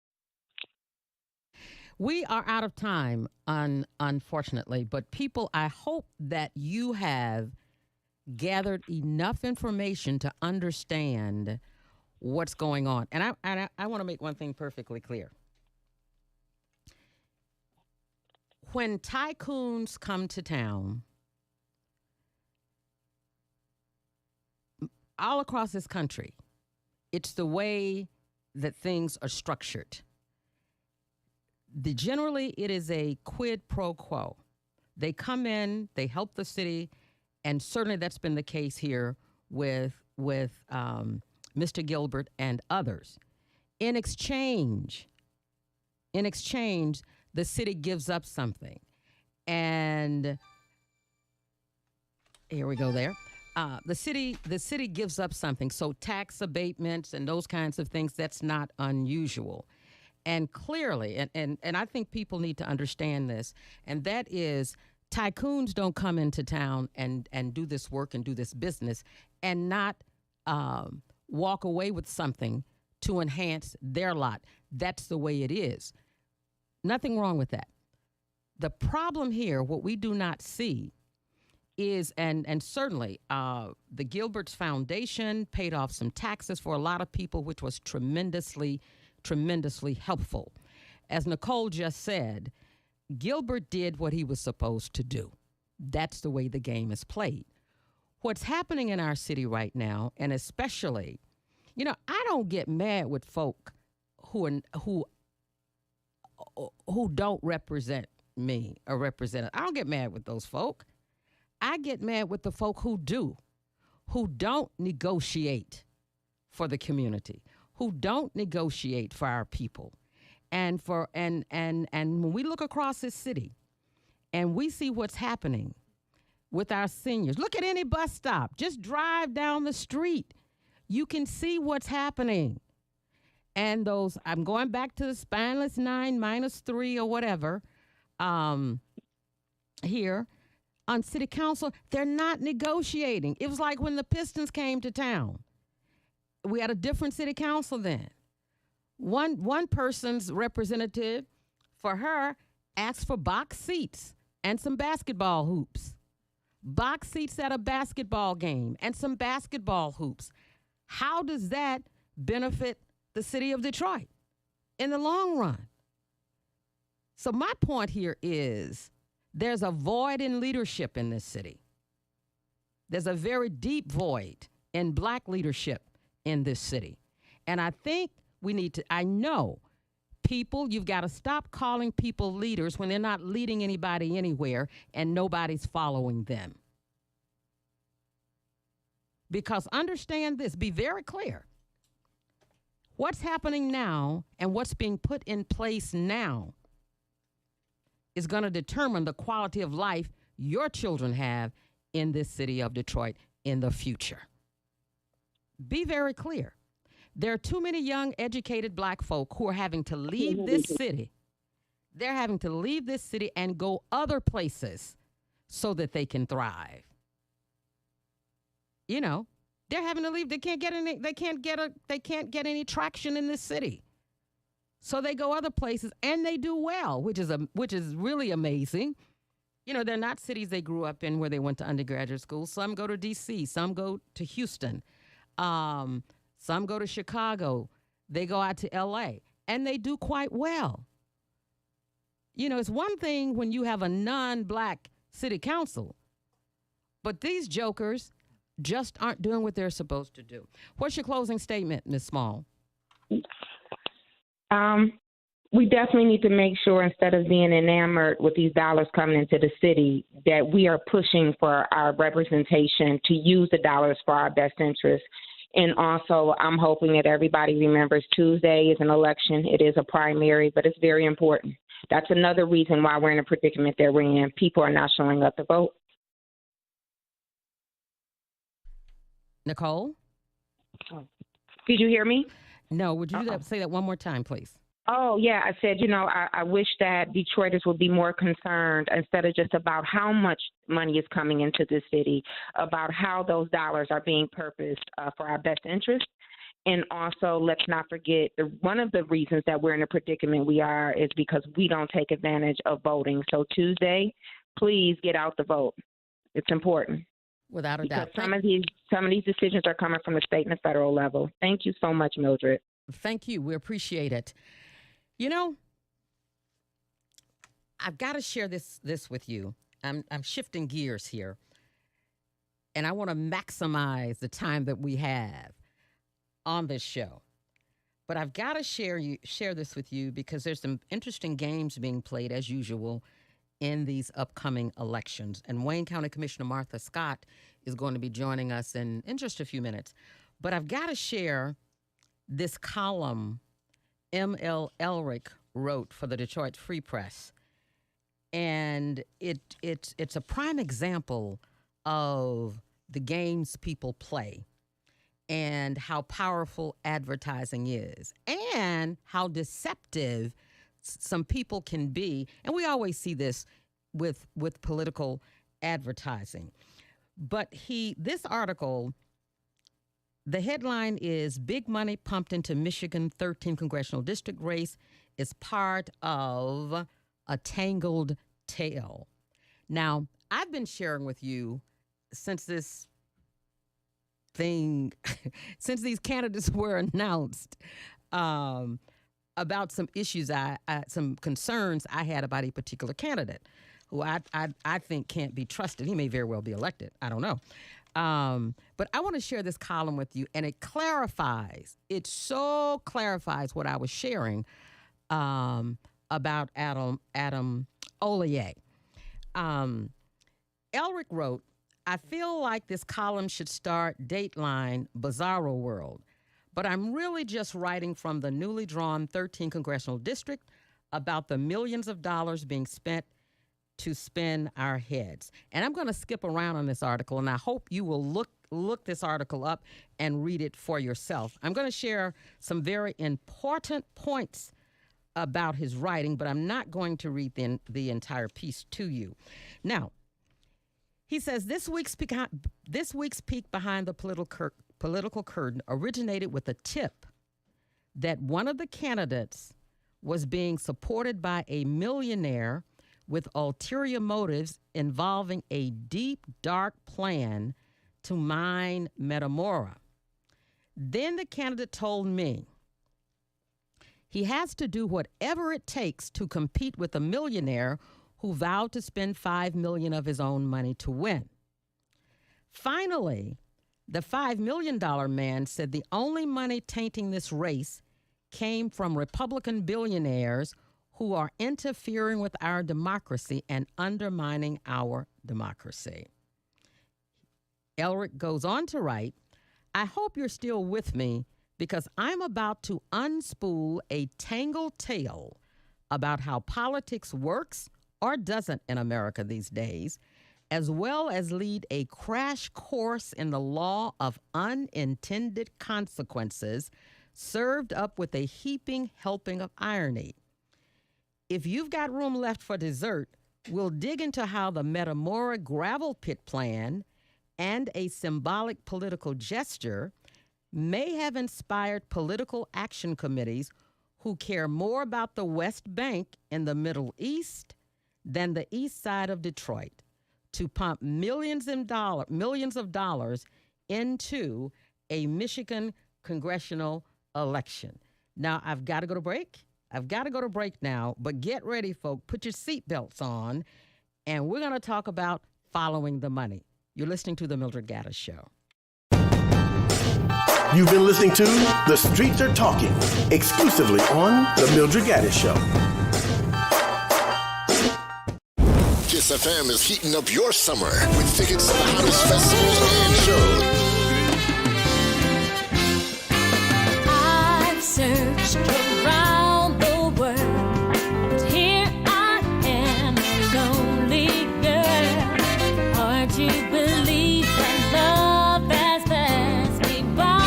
We are out of time, unfortunately, but people, I hope that you have gathered enough information to understand what's going on. And I want to make one thing perfectly clear. When tycoons come to town, all across this country, it's the way that things are structured. Generally, it is a quid pro quo. They come in, they help the city, and certainly that's been the case here with Mr. Gilbert and others. In exchange, the city gives up something. And here we go there. The city gives up something. So tax abatements and those kinds of things, that's not unusual. And clearly, and I think people need to understand this, and that is tycoons don't come into town and do this work and do this business and not walk away with something to enhance their lot. That's the way it is. Nothing wrong with that. The problem here, what we do not see is, and certainly the Gilbert's Foundation paid off some taxes for a lot of people, which was tremendously helpful. As Nicole just said, Gilbert did what he was supposed to do. That's the way the game is played. What's happening in our city right now, and especially, I don't get mad with folk who don't represent me or represent it. I don't get mad with those folk. I get mad with the folk who don't negotiate for the community, who don't negotiate for our people. And when we look across this city and we see what's happening with our seniors, look at any bus stop, just drive down the street. You can see what's happening. And those, I'm going back to the spineless 9 -3 or whatever, here on city council, they're not negotiating. It was like when the Pistons came to town. We had a different city council then. One person's representative, for her, asked for box seats and some basketball hoops. Box seats at a basketball game and some basketball hoops. How does that benefit the city of Detroit in the long run? So my point here is there's a void in leadership in this city. There's a very deep void in black leadership in this city. And I think we need to, I know people, you've got to stop calling people leaders when they're not leading anybody anywhere and nobody's following them. Because understand this, be very clear. What's happening now and what's being put in place now is going to determine the quality of life your children have in this city of Detroit in the future. Be very clear. There are too many young, educated black folk who are having to leave this city. They're having to leave this city and go other places so that they can thrive. They're having to leave. They can't get any traction in this city. So they go other places and they do well, which is really amazing. They're not cities they grew up in where they went to undergraduate school. Some go to D.C., some go to Houston, some go to Chicago. They go out to L.A., and they do quite well. It's one thing when you have a non-black city council, but these jokers just aren't doing what they're supposed to do. What's your closing statement, Ms. Small? We definitely need to make sure, instead of being enamored with these dollars coming into the city, that we are pushing for our representation to use the dollars for our best interest. And also, I'm hoping that everybody remembers Tuesday is an election. It is a primary, but it's very important. That's another reason why we're in a predicament that we're in. People are not showing up to vote. Nicole? Did you hear me? No. Would you say that one more time, please? Oh, yeah. I said, I wish that Detroiters would be more concerned, instead of just about how much money is coming into the city, about how those dollars are being purposed for our best interest. And also, let's not forget, one of the reasons that we're in the predicament we are is because we don't take advantage of voting. So Tuesday, please get out the vote. It's important. Without a doubt. Because some of these decisions are coming from the state and the federal level. Thank you so much, Mildred. Thank you. We appreciate it. You know, I've got to share this with you. I'm shifting gears here, and I want to maximize the time that we have on this show. But I've got to share this with you because there's some interesting games being played, as usual, in these upcoming elections. And Wayne County Commissioner Martha Scott is going to be joining us in just a few minutes. But I've got to share this column M.L. Elric wrote for the Detroit Free Press. And it's a prime example of the games people play and how powerful advertising is and how deceptive some people can be. And we always see this with political advertising. But this article, the headline is Big Money Pumped into Michigan 13th Congressional District Race is part of a tangled tale. Now, I've been sharing with you since these candidates were announced, about some issues, some concerns I had about a particular candidate who I think can't be trusted. He may very well be elected. I don't know. But I want to share this column with you, and it so clarifies what I was sharing about Adam Ollier. Elric wrote, I feel like this column should start Dateline Bizarro World, but I'm really just writing from the newly drawn 13th Congressional District about the millions of dollars being spent to spin our heads. And I'm going to skip around on this article, and I hope you will look this article up and read it for yourself. I'm going to share some very important points about his writing, but I'm not going to read the entire piece to you. Now, he says this week's peek behind the political curtain originated with a tip that one of the candidates was being supported by a millionaire with ulterior motives involving a deep, dark plan to mine Metamora. Then the candidate told me he has to do whatever it takes to compete with a millionaire who vowed to spend $5 million of his own money to win. Finally, the $5 million man said the only money tainting this race came from Republican billionaires who are interfering with our democracy and undermining our democracy. Elric goes on to write, I hope you're still with me because I'm about to unspool a tangled tale about how politics works or doesn't in America these days, as well as lead a crash course in the law of unintended consequences served up with a heaping helping of irony. If you've got room left for dessert, we'll dig into how the Metamora gravel pit plan and a symbolic political gesture may have inspired political action committees who care more about the West Bank in the Middle East than the east side of Detroit to pump millions of dollars into a Michigan congressional election. Now, I've got to go to break. Now, but get ready, folks. Put your seatbelts on, and we're going to talk about following the money. You're listening to The Mildred Gaddis Show. You've been listening to The Streets Are Talking, exclusively on The Mildred Gaddis Show. Kiss FM is heating up your summer with tickets to the hottest festivals and shows. I've searched around the world, but here I am, a lonely girl. Hard to believe that love has passed me by.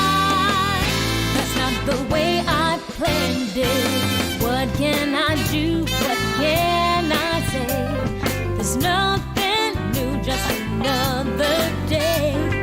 That's not the way I planned it. What can I do? What can I say? There's nothing new, just another day.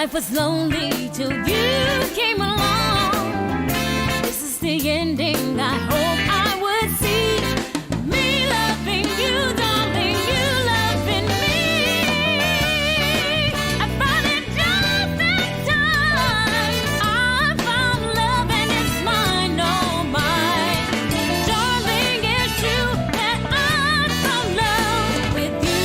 life was lonely till you came along. This is the ending I hope I would see. Me loving you, darling, you loving me. I found it just that time. I found love and it's mine, oh mine. Darling, it's true that I found love with you.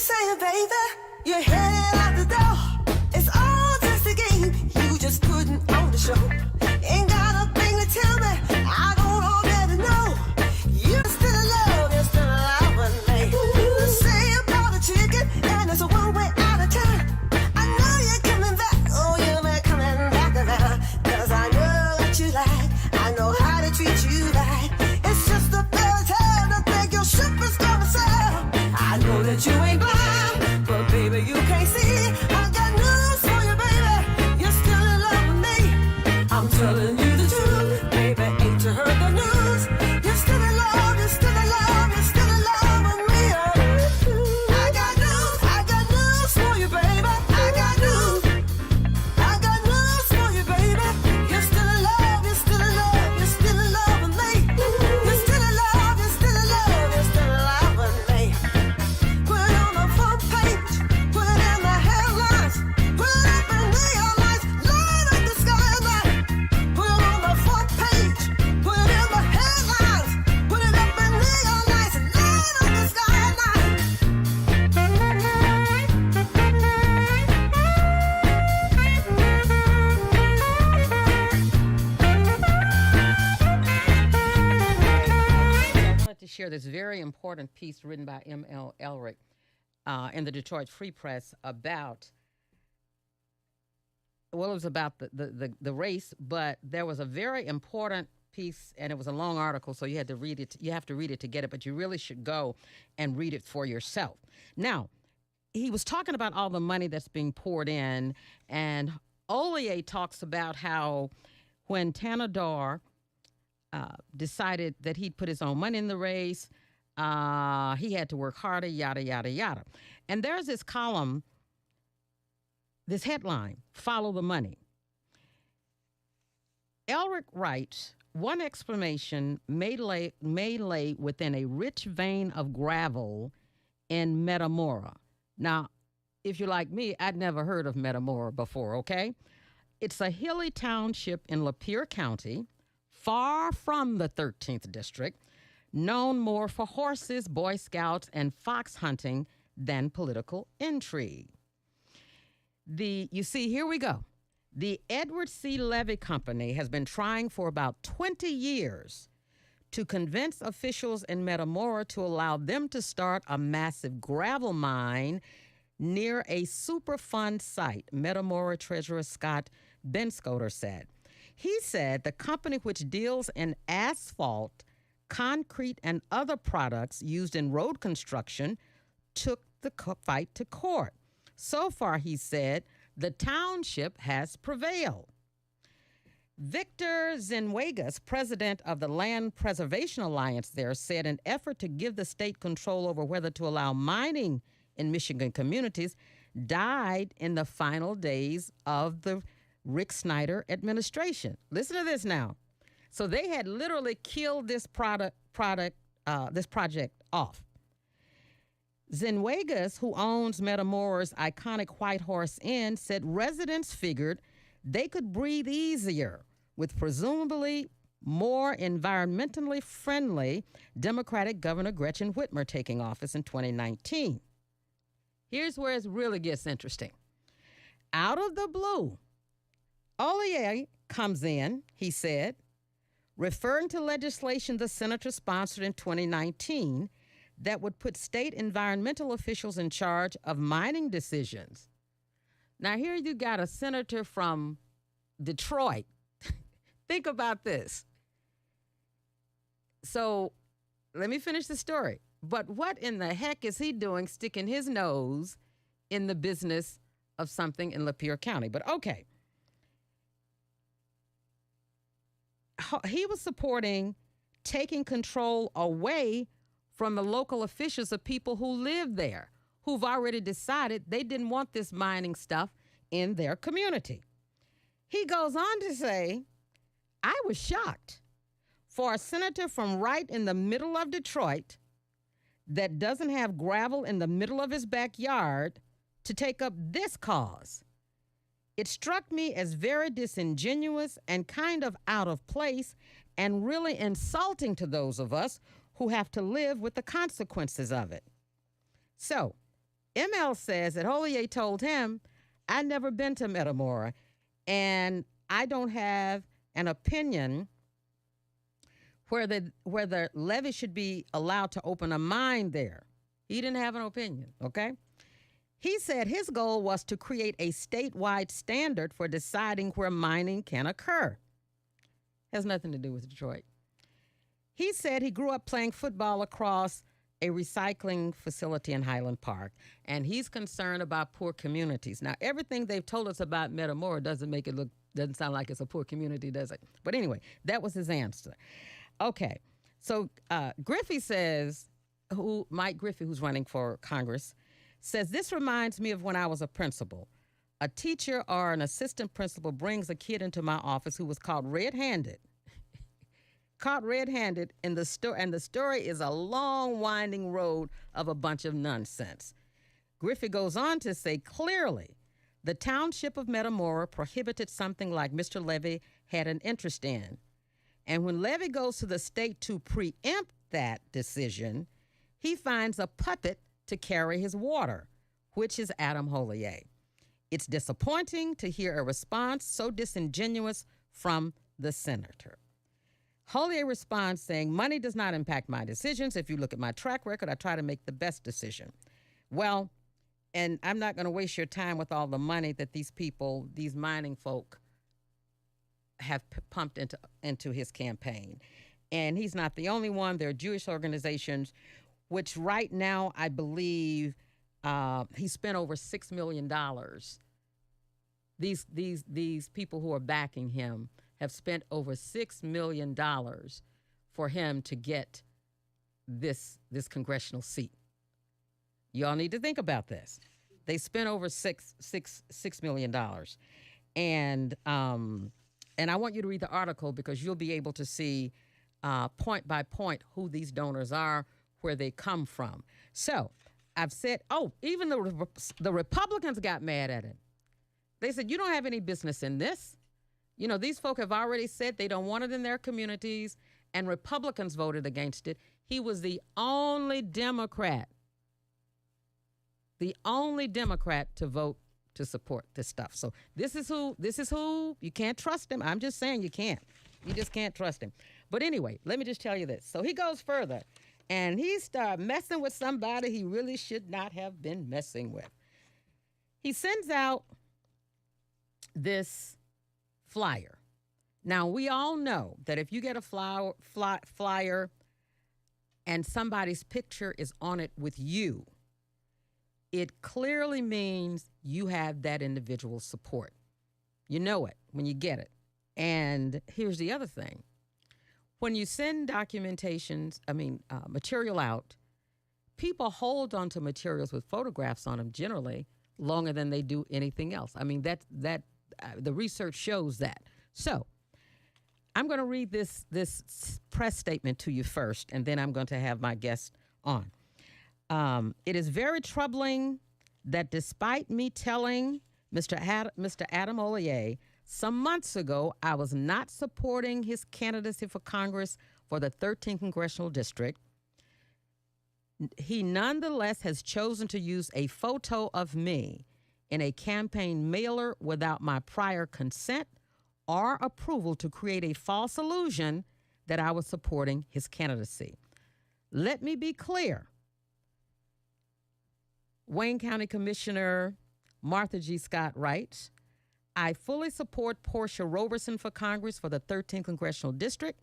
saying, baby, you're headed out the door. It's all just a game. You just putting on the show. Ain't got a thing to tell me. I don't already know. You're still in love. You're still alive with me. You say about a chicken, and it's a one-way out of town. I know you're coming back. Oh, you're not coming back around. 'Cause I know what you like. I know how to treat you right. It's just a fairy tale to think your ship is gonna sail. I know that you ain't blind, but baby, you can't see. I got news for you, baby. You're still in love with me. I'm telling you the truth, baby. Ain't you heard the news? You're still in love. You're still in love. You're still in love with me. I got news for you, baby. I got news for you, baby. You're still in love. You're still in love. You're still in love with me. You're still in love. You're still in love. You're still in love with me. Put it on the front page. Put it in the headlines. Put it up in neon lights. Light up the sky at night. Put it on the front page. Put it in the headlines. Put it up in neon lights. Light up the sky at night. I wanted to share this very important piece written by M.L. Elric in the Detroit Free Press about, well, it was about the race, but there was a very important piece, and it was a long article, so you had to read it. You have to read it to get it, but you really should go and read it for yourself. Now, he was talking about all the money that's being poured in, and Ollier talks about how when Tanadar decided that he'd put his own money in the race, he had to work harder, yada, yada, yada. And there's this column, this headline, Follow the Money. Elric writes, one explanation may lay within a rich vein of gravel in Metamora. Now, if you're like me, I'd never heard of Metamora before, okay? It's a hilly township in Lapeer County, far from the 13th District, known more for horses, Boy Scouts, and fox hunting than political intrigue. You see, here we go. The Edward C. Levy Company has been trying for about 20 years to convince officials in Metamora to allow them to start a massive gravel mine near a Superfund site, Metamora Treasurer Scott Benscoter said. He said the company, which deals in asphalt, concrete, and other products used in road construction, took the fight to court. So far, he said, the township has prevailed. Victor Zenuegas, president of the Land Preservation Alliance there, said an effort to give the state control over whether to allow mining in Michigan communities died in the final days of the Rick Snyder administration. Listen to this now. So they had literally killed this project off. Zenuegas, who owns Metamora's iconic White Horse Inn, said residents figured they could breathe easier with presumably more environmentally friendly Democratic Governor Gretchen Whitmer taking office in 2019. Here's where it really gets interesting. Out of the blue, Ollier comes in, he said, referring to legislation the senator sponsored in 2019 that would put state environmental officials in charge of mining decisions. Now, here you got a senator from Detroit. Think about this. So let me finish the story. But what in the heck is he doing sticking his nose in the business of something in Lapeer County? But okay. He was supporting taking control away from the local officials of people who live there, who've already decided they didn't want this mining stuff in their community. He goes on to say, I was shocked for a senator from right in the middle of Detroit that doesn't have gravel in the middle of his backyard to take up this cause. It struck me as very disingenuous and kind of out of place and really insulting to those of us who have to live with the consequences of it. So, ML says that Hollier told him, "I've never been to Metamora, and I don't have an opinion whether Levy should be allowed to open a mine there." He didn't have an opinion, okay? He said his goal was to create a statewide standard for deciding where mining can occur. Has nothing to do with Detroit. He said he grew up playing football across a recycling facility in Highland Park, and he's concerned about poor communities. Now, everything they've told us about Metamora doesn't sound like it's a poor community, does it? But anyway, that was his answer. Okay, so Griffey says, Mike Griffey, who's running for Congress, says, "This reminds me of when I was a principal. A teacher or an assistant principal brings a kid into my office who was caught red-handed. Caught red-handed in the store, and the story is a long, winding road of a bunch of nonsense." Griffey goes on to say, "Clearly, the township of Metamora prohibited something like Mr. Levy had an interest in. And when Levy goes to the state to preempt that decision, he finds a puppet to carry his water, which is Adam Hollier. It's disappointing to hear a response so disingenuous from the senator." Hollier responds saying, "Money does not impact my decisions. If you look at my track record, I try to make the best decision." Well, and I'm not going to waste your time with all the money that these people, these mining folk, have pumped into his campaign. And he's not the only one. There are Jewish organizations, which right now I believe he spent over $6 million. These people who are backing him have spent over $6 million for him to get this congressional seat. Y'all need to think about this. They spent over $6 million. And I want you to read the article because you'll be able to see point by point who these donors are, where they come from. So I've said, even the Republicans got mad at him. They said, "You don't have any business in this." You know, these folk have already said they don't want it in their communities, and Republicans voted against it. He was the only Democrat to vote to support this stuff. So this is who, you can't trust him. I'm just saying you can't. You just can't trust him. But anyway, let me just tell you this. So he goes further, and he started messing with somebody he really should not have been messing with. He sends out this flyer. Now, we all know that if you get a flyer and somebody's picture is on it with you, it clearly means you have that individual's support. You know it when you get it. And here's the other thing. When you send material out, people hold on to materials with photographs on them generally longer than they do anything else. I mean, the research shows that. So I'm going to read this press statement to you first, and then I'm going to have my guest on. It is very troubling that despite me telling Mr. Adam Hollier some months ago I was not supporting his candidacy for Congress for the 13th Congressional District, he nonetheless has chosen to use a photo of me in a campaign mailer without my prior consent or approval to create a false illusion that I was supporting his candidacy. Let me be clear. Wayne County Commissioner Martha G. Scott writes, "I fully support Portia Roberson for Congress for the 13th Congressional District.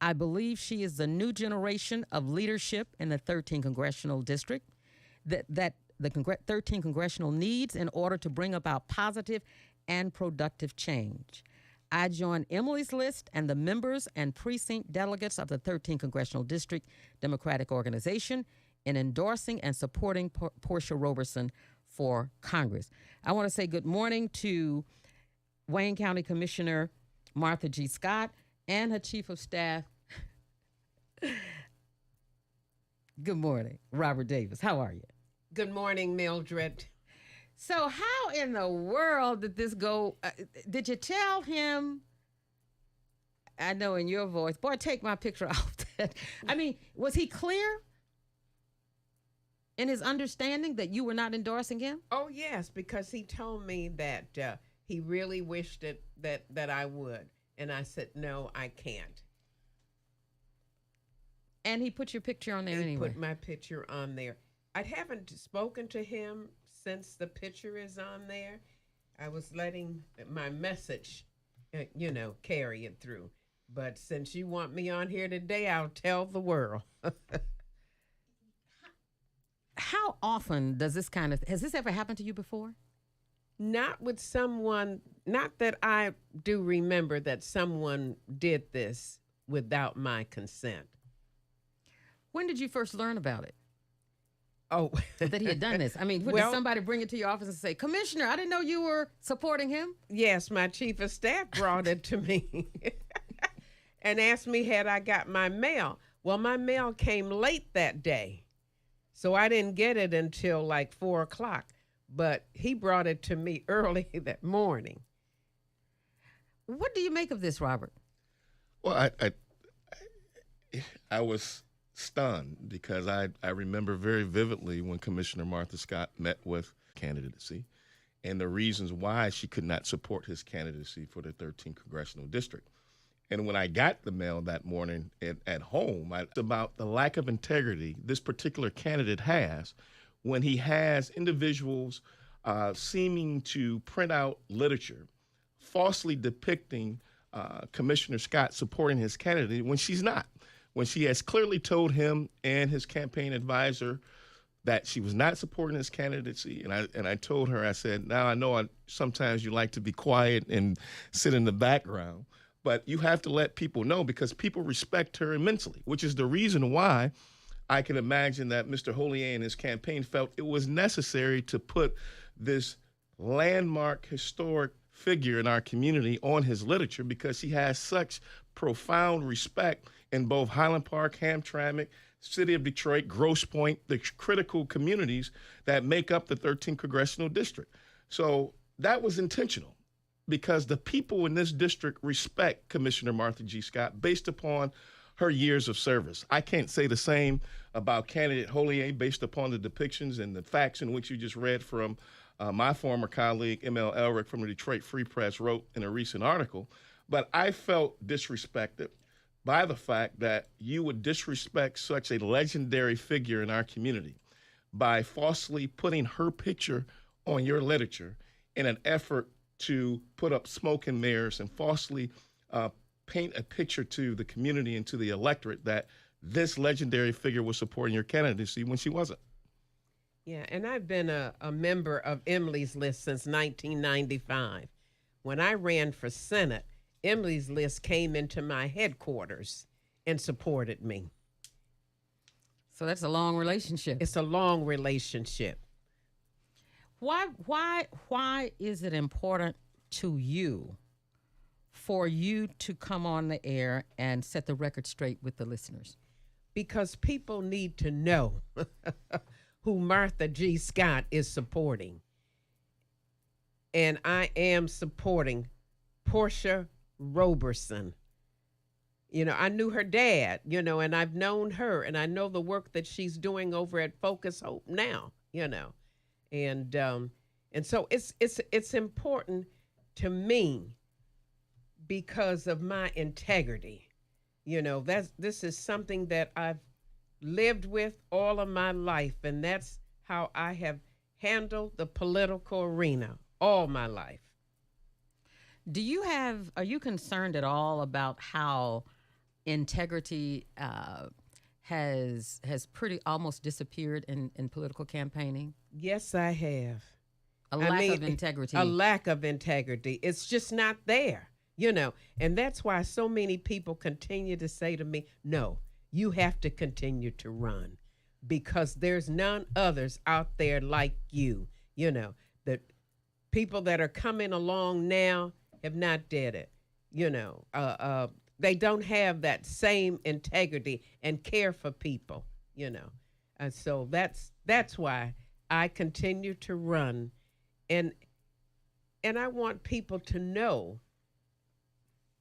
I believe she is the new generation of leadership in the 13th Congressional District that the 13th Congressional needs in order to bring about positive and productive change. I join Emily's list and the members and precinct delegates of the 13th Congressional District Democratic Organization in endorsing and supporting Portia Roberson for Congress." I want to say good morning to Wayne County Commissioner Martha G. Scott and her Chief of Staff. Good morning, Robert Davis. How are you? Good morning, Mildred. So how in the world did this go? Did you tell him? I know in your voice, boy, take my picture off that. I mean, was he clear in his understanding that you were not endorsing him? Oh, yes, because he told me that he really wished that I would. And I said, no, I can't. And he put your picture on there anyway. He put my picture on there. I haven't spoken to him since the picture is on there. I was letting my message, carry it through. But since you want me on here today, I'll tell the world. How often does has this ever happened to you before? Not with someone, not that I do remember that someone did this without my consent. When did you first learn about it? Oh. That he had done this? I mean, did somebody bring it to your office and say, Commissioner, I didn't know you were supporting him? Yes, my chief of staff brought it to me and asked me had I got my mail. Well, my mail came late that day, so I didn't get it until like 4 o'clock. But he brought it to me early that morning. What do you make of this, Robert? Well, I was stunned because I remember very vividly when Commissioner Martha Scott met with candidacy and the reasons why she could not support his candidacy for the 13th Congressional District. And when I got the mail that morning at home, about the lack of integrity this particular candidate has when he has individuals seeming to print out literature, falsely depicting Commissioner Scott supporting his candidate when she's not. When she has clearly told him and his campaign advisor that she was not supporting his candidacy. And I told her, I said, now I know sometimes you like to be quiet and sit in the background, but you have to let people know because people respect her immensely, which is the reason why I can imagine that Mr. Hollier and his campaign felt it was necessary to put this landmark historic figure in our community on his literature because he has such profound respect in both Highland Park, Hamtramck, City of Detroit, Grosse Pointe, the critical communities that make up the 13th Congressional District. So that was intentional because the people in this district respect Commissioner Martha G. Scott based upon her years of service. I can't say the same about candidate Hollier based upon the depictions and the facts in which you just read from my former colleague, M.L. Elrick from the Detroit Free Press wrote in a recent article. But I felt disrespected by the fact that you would disrespect such a legendary figure in our community by falsely putting her picture on your literature in an effort to put up smoke and mirrors and falsely paint a picture to the community and to the electorate that this legendary figure was supporting your candidacy when she wasn't. Yeah, and I've been a member of Emily's List since 1995. When I ran for Senate, Emily's List came into my headquarters and supported me. So that's a long relationship. It's a long relationship. Why is it important to you for you to come on the air and set the record straight with the listeners? Because people need to know who Martha G. Scott is supporting. And I am supporting Portia Roberson. You know, I knew her dad, and I've known her, and I know the work that she's doing over at Focus Hope now, And so it's important to me because of my integrity. This is something that I've lived with all of my life, and that's how I have handled the political arena all my life. Are you concerned at all about how integrity has pretty almost disappeared in political campaigning? Yes, I have. A lack of integrity. A lack of integrity. It's just not there, and that's why so many people continue to say to me, no, you have to continue to run because there's none others out there like you. The people that are coming along now have not did it. They don't have that same integrity and care for people, And so that's why I continue to run. And I want people to know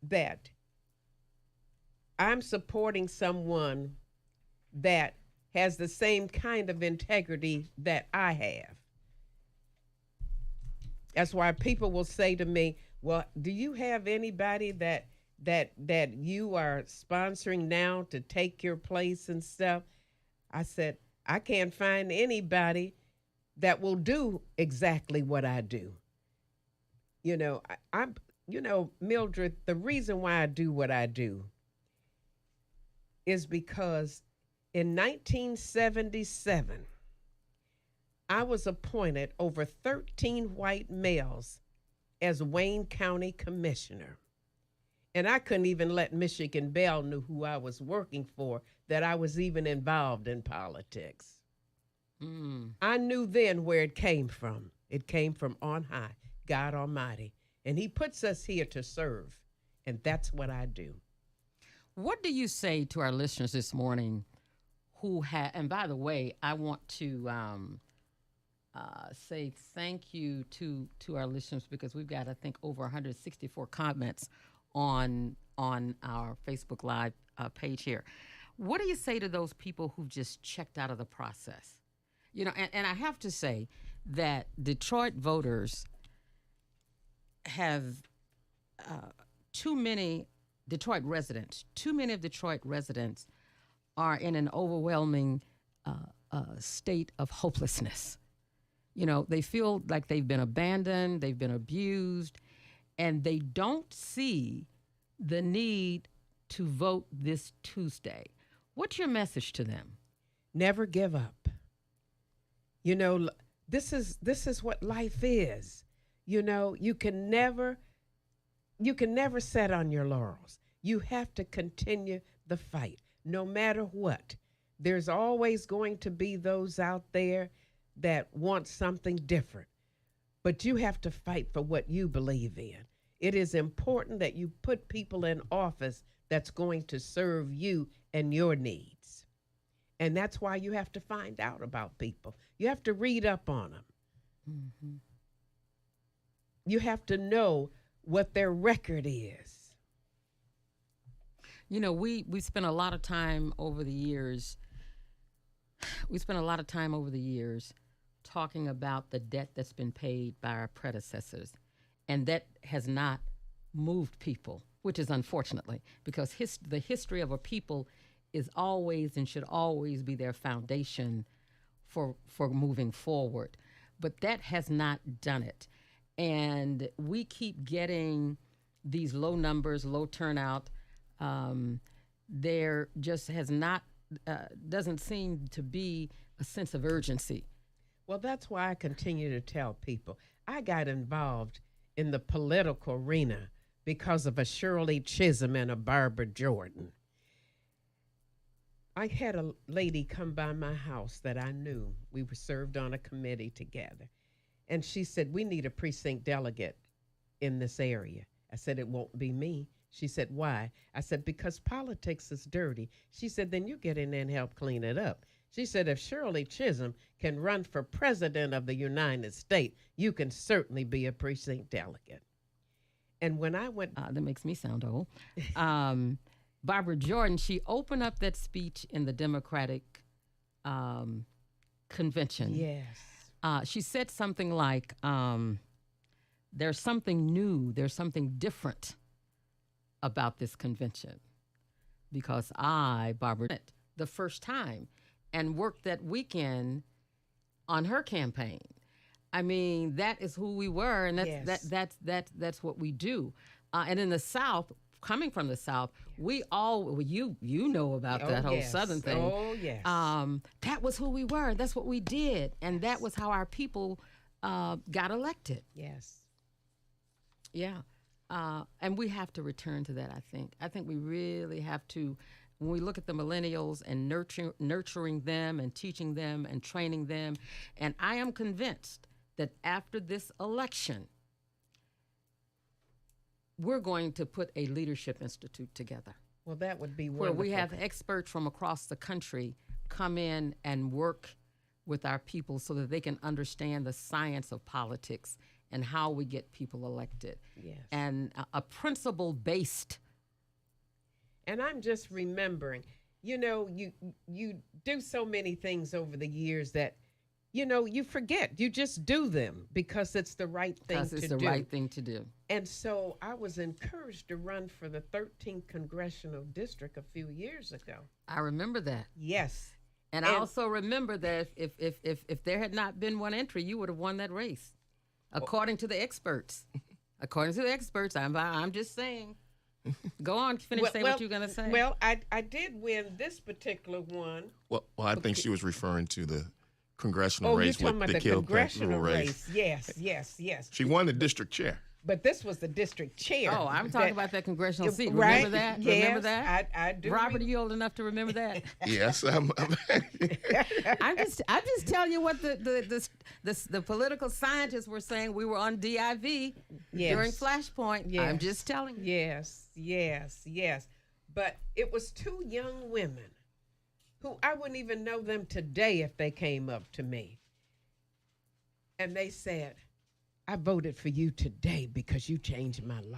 that I'm supporting someone that has the same kind of integrity that I have. That's why people will say to me, well, do you have anybody that you are sponsoring now to take your place and stuff? I said, I can't find anybody that will do exactly what I do. You know, I'm Mildred, the reason why I do what I do is because in 1977, I was appointed over 13 white males as Wayne County Commissioner. And I couldn't even let Michigan Bell know who I was working for, that I was even involved in politics. I knew then where it came from. It came from on high, God Almighty. And he puts us here to serve. And that's what I do. What do you say to our listeners this morning who have, and by the way, I want to say thank you to our listeners because we've got, I think, over 164 comments on our Facebook Live page here. What do you say to those people who've just checked out of the process? You know, and I have to say that Detroit voters have too many of Detroit residents are in an overwhelming state of hopelessness. You know, they feel like they've been abandoned, they've been abused, and they don't see the need to vote this Tuesday. What's your message to them? Never give up. You know, this is what life is. You know, you can never sit on your laurels. You have to continue the fight, no matter what. There's always going to be those out there that want something different, but you have to fight for what you believe in. It is important that you put people in office that's going to serve you and your needs. And that's why you have to find out about people. You have to read up on them. Mm-hmm. You have to know what their record is. You know, we spent a lot of time over the years. Talking about the debt that's been paid by our predecessors, and that has not moved people, which is unfortunately, because the history of a people is always and should always be their foundation for moving forward. But that has not done it. And we keep getting these low numbers, low turnout. There just has not, doesn't seem to be a sense of urgency. Well, that's why I continue to tell people. I got involved in the political arena because of a Shirley Chisholm and a Barbara Jordan. I had a lady come by my house that I knew. We were served on a committee together. And she said, we need a precinct delegate in this area. I said, it won't be me. She said, why? I said, because politics is dirty. She said, then you get in there and help clean it up. She said, if Shirley Chisholm can run for president of the United States, you can certainly be a precinct delegate. And when I went... that makes me sound old. Barbara Jordan, she opened up that speech in the Democratic convention. Yes. She said something like, there's something new, there's something different about this convention. Because I, Barbara, the first time, and worked that weekend on her campaign. I mean, that is who we were, and that's what we do. And in the South, coming from the South, we all, you know about that whole Southern thing. Oh, yes. That was who we were. That's what we did. And that was how our people got elected. Yes. Yeah. And we have to return to that, I think. I think we really have to, when we look at the millennials and nurturing them and teaching them and training them. And I am convinced that after this election, we're going to put a leadership institute together. Well, that would be wonderful. Where we have experts from across the country come in and work with our people so that they can understand the science of politics and how we get people elected. Yes. And a principle-based. And I'm just remembering, you know, you do so many things over the years that, you know, you forget. You just do them because it's the right thing to do. Because it's the right thing to do. And so I was encouraged to run for the 13th Congressional District a few years ago. I remember that. Yes. And I also remember that if there had not been one entry, you would have won that race, according to the experts. According to the experts, I'm just saying. Go on, finish saying what you're going to say. Well, I did win this particular one. Well, I think she was referring to the congressional Oh, you're race talking with about the the Kill congressional race. Yes. She won the district chair. But this was the district chair. Oh, I'm talking about that congressional seat. Right? Remember that? Yes, Remember that? I do. Robert, are you old enough to remember that? Yes, I'm just telling you what the political scientists were saying. We were on DIV during Flashpoint. Yes. I'm just telling you. Yes. But it was two young women who I wouldn't even know them today if they came up to me. And they said, I voted for you today because you changed my life.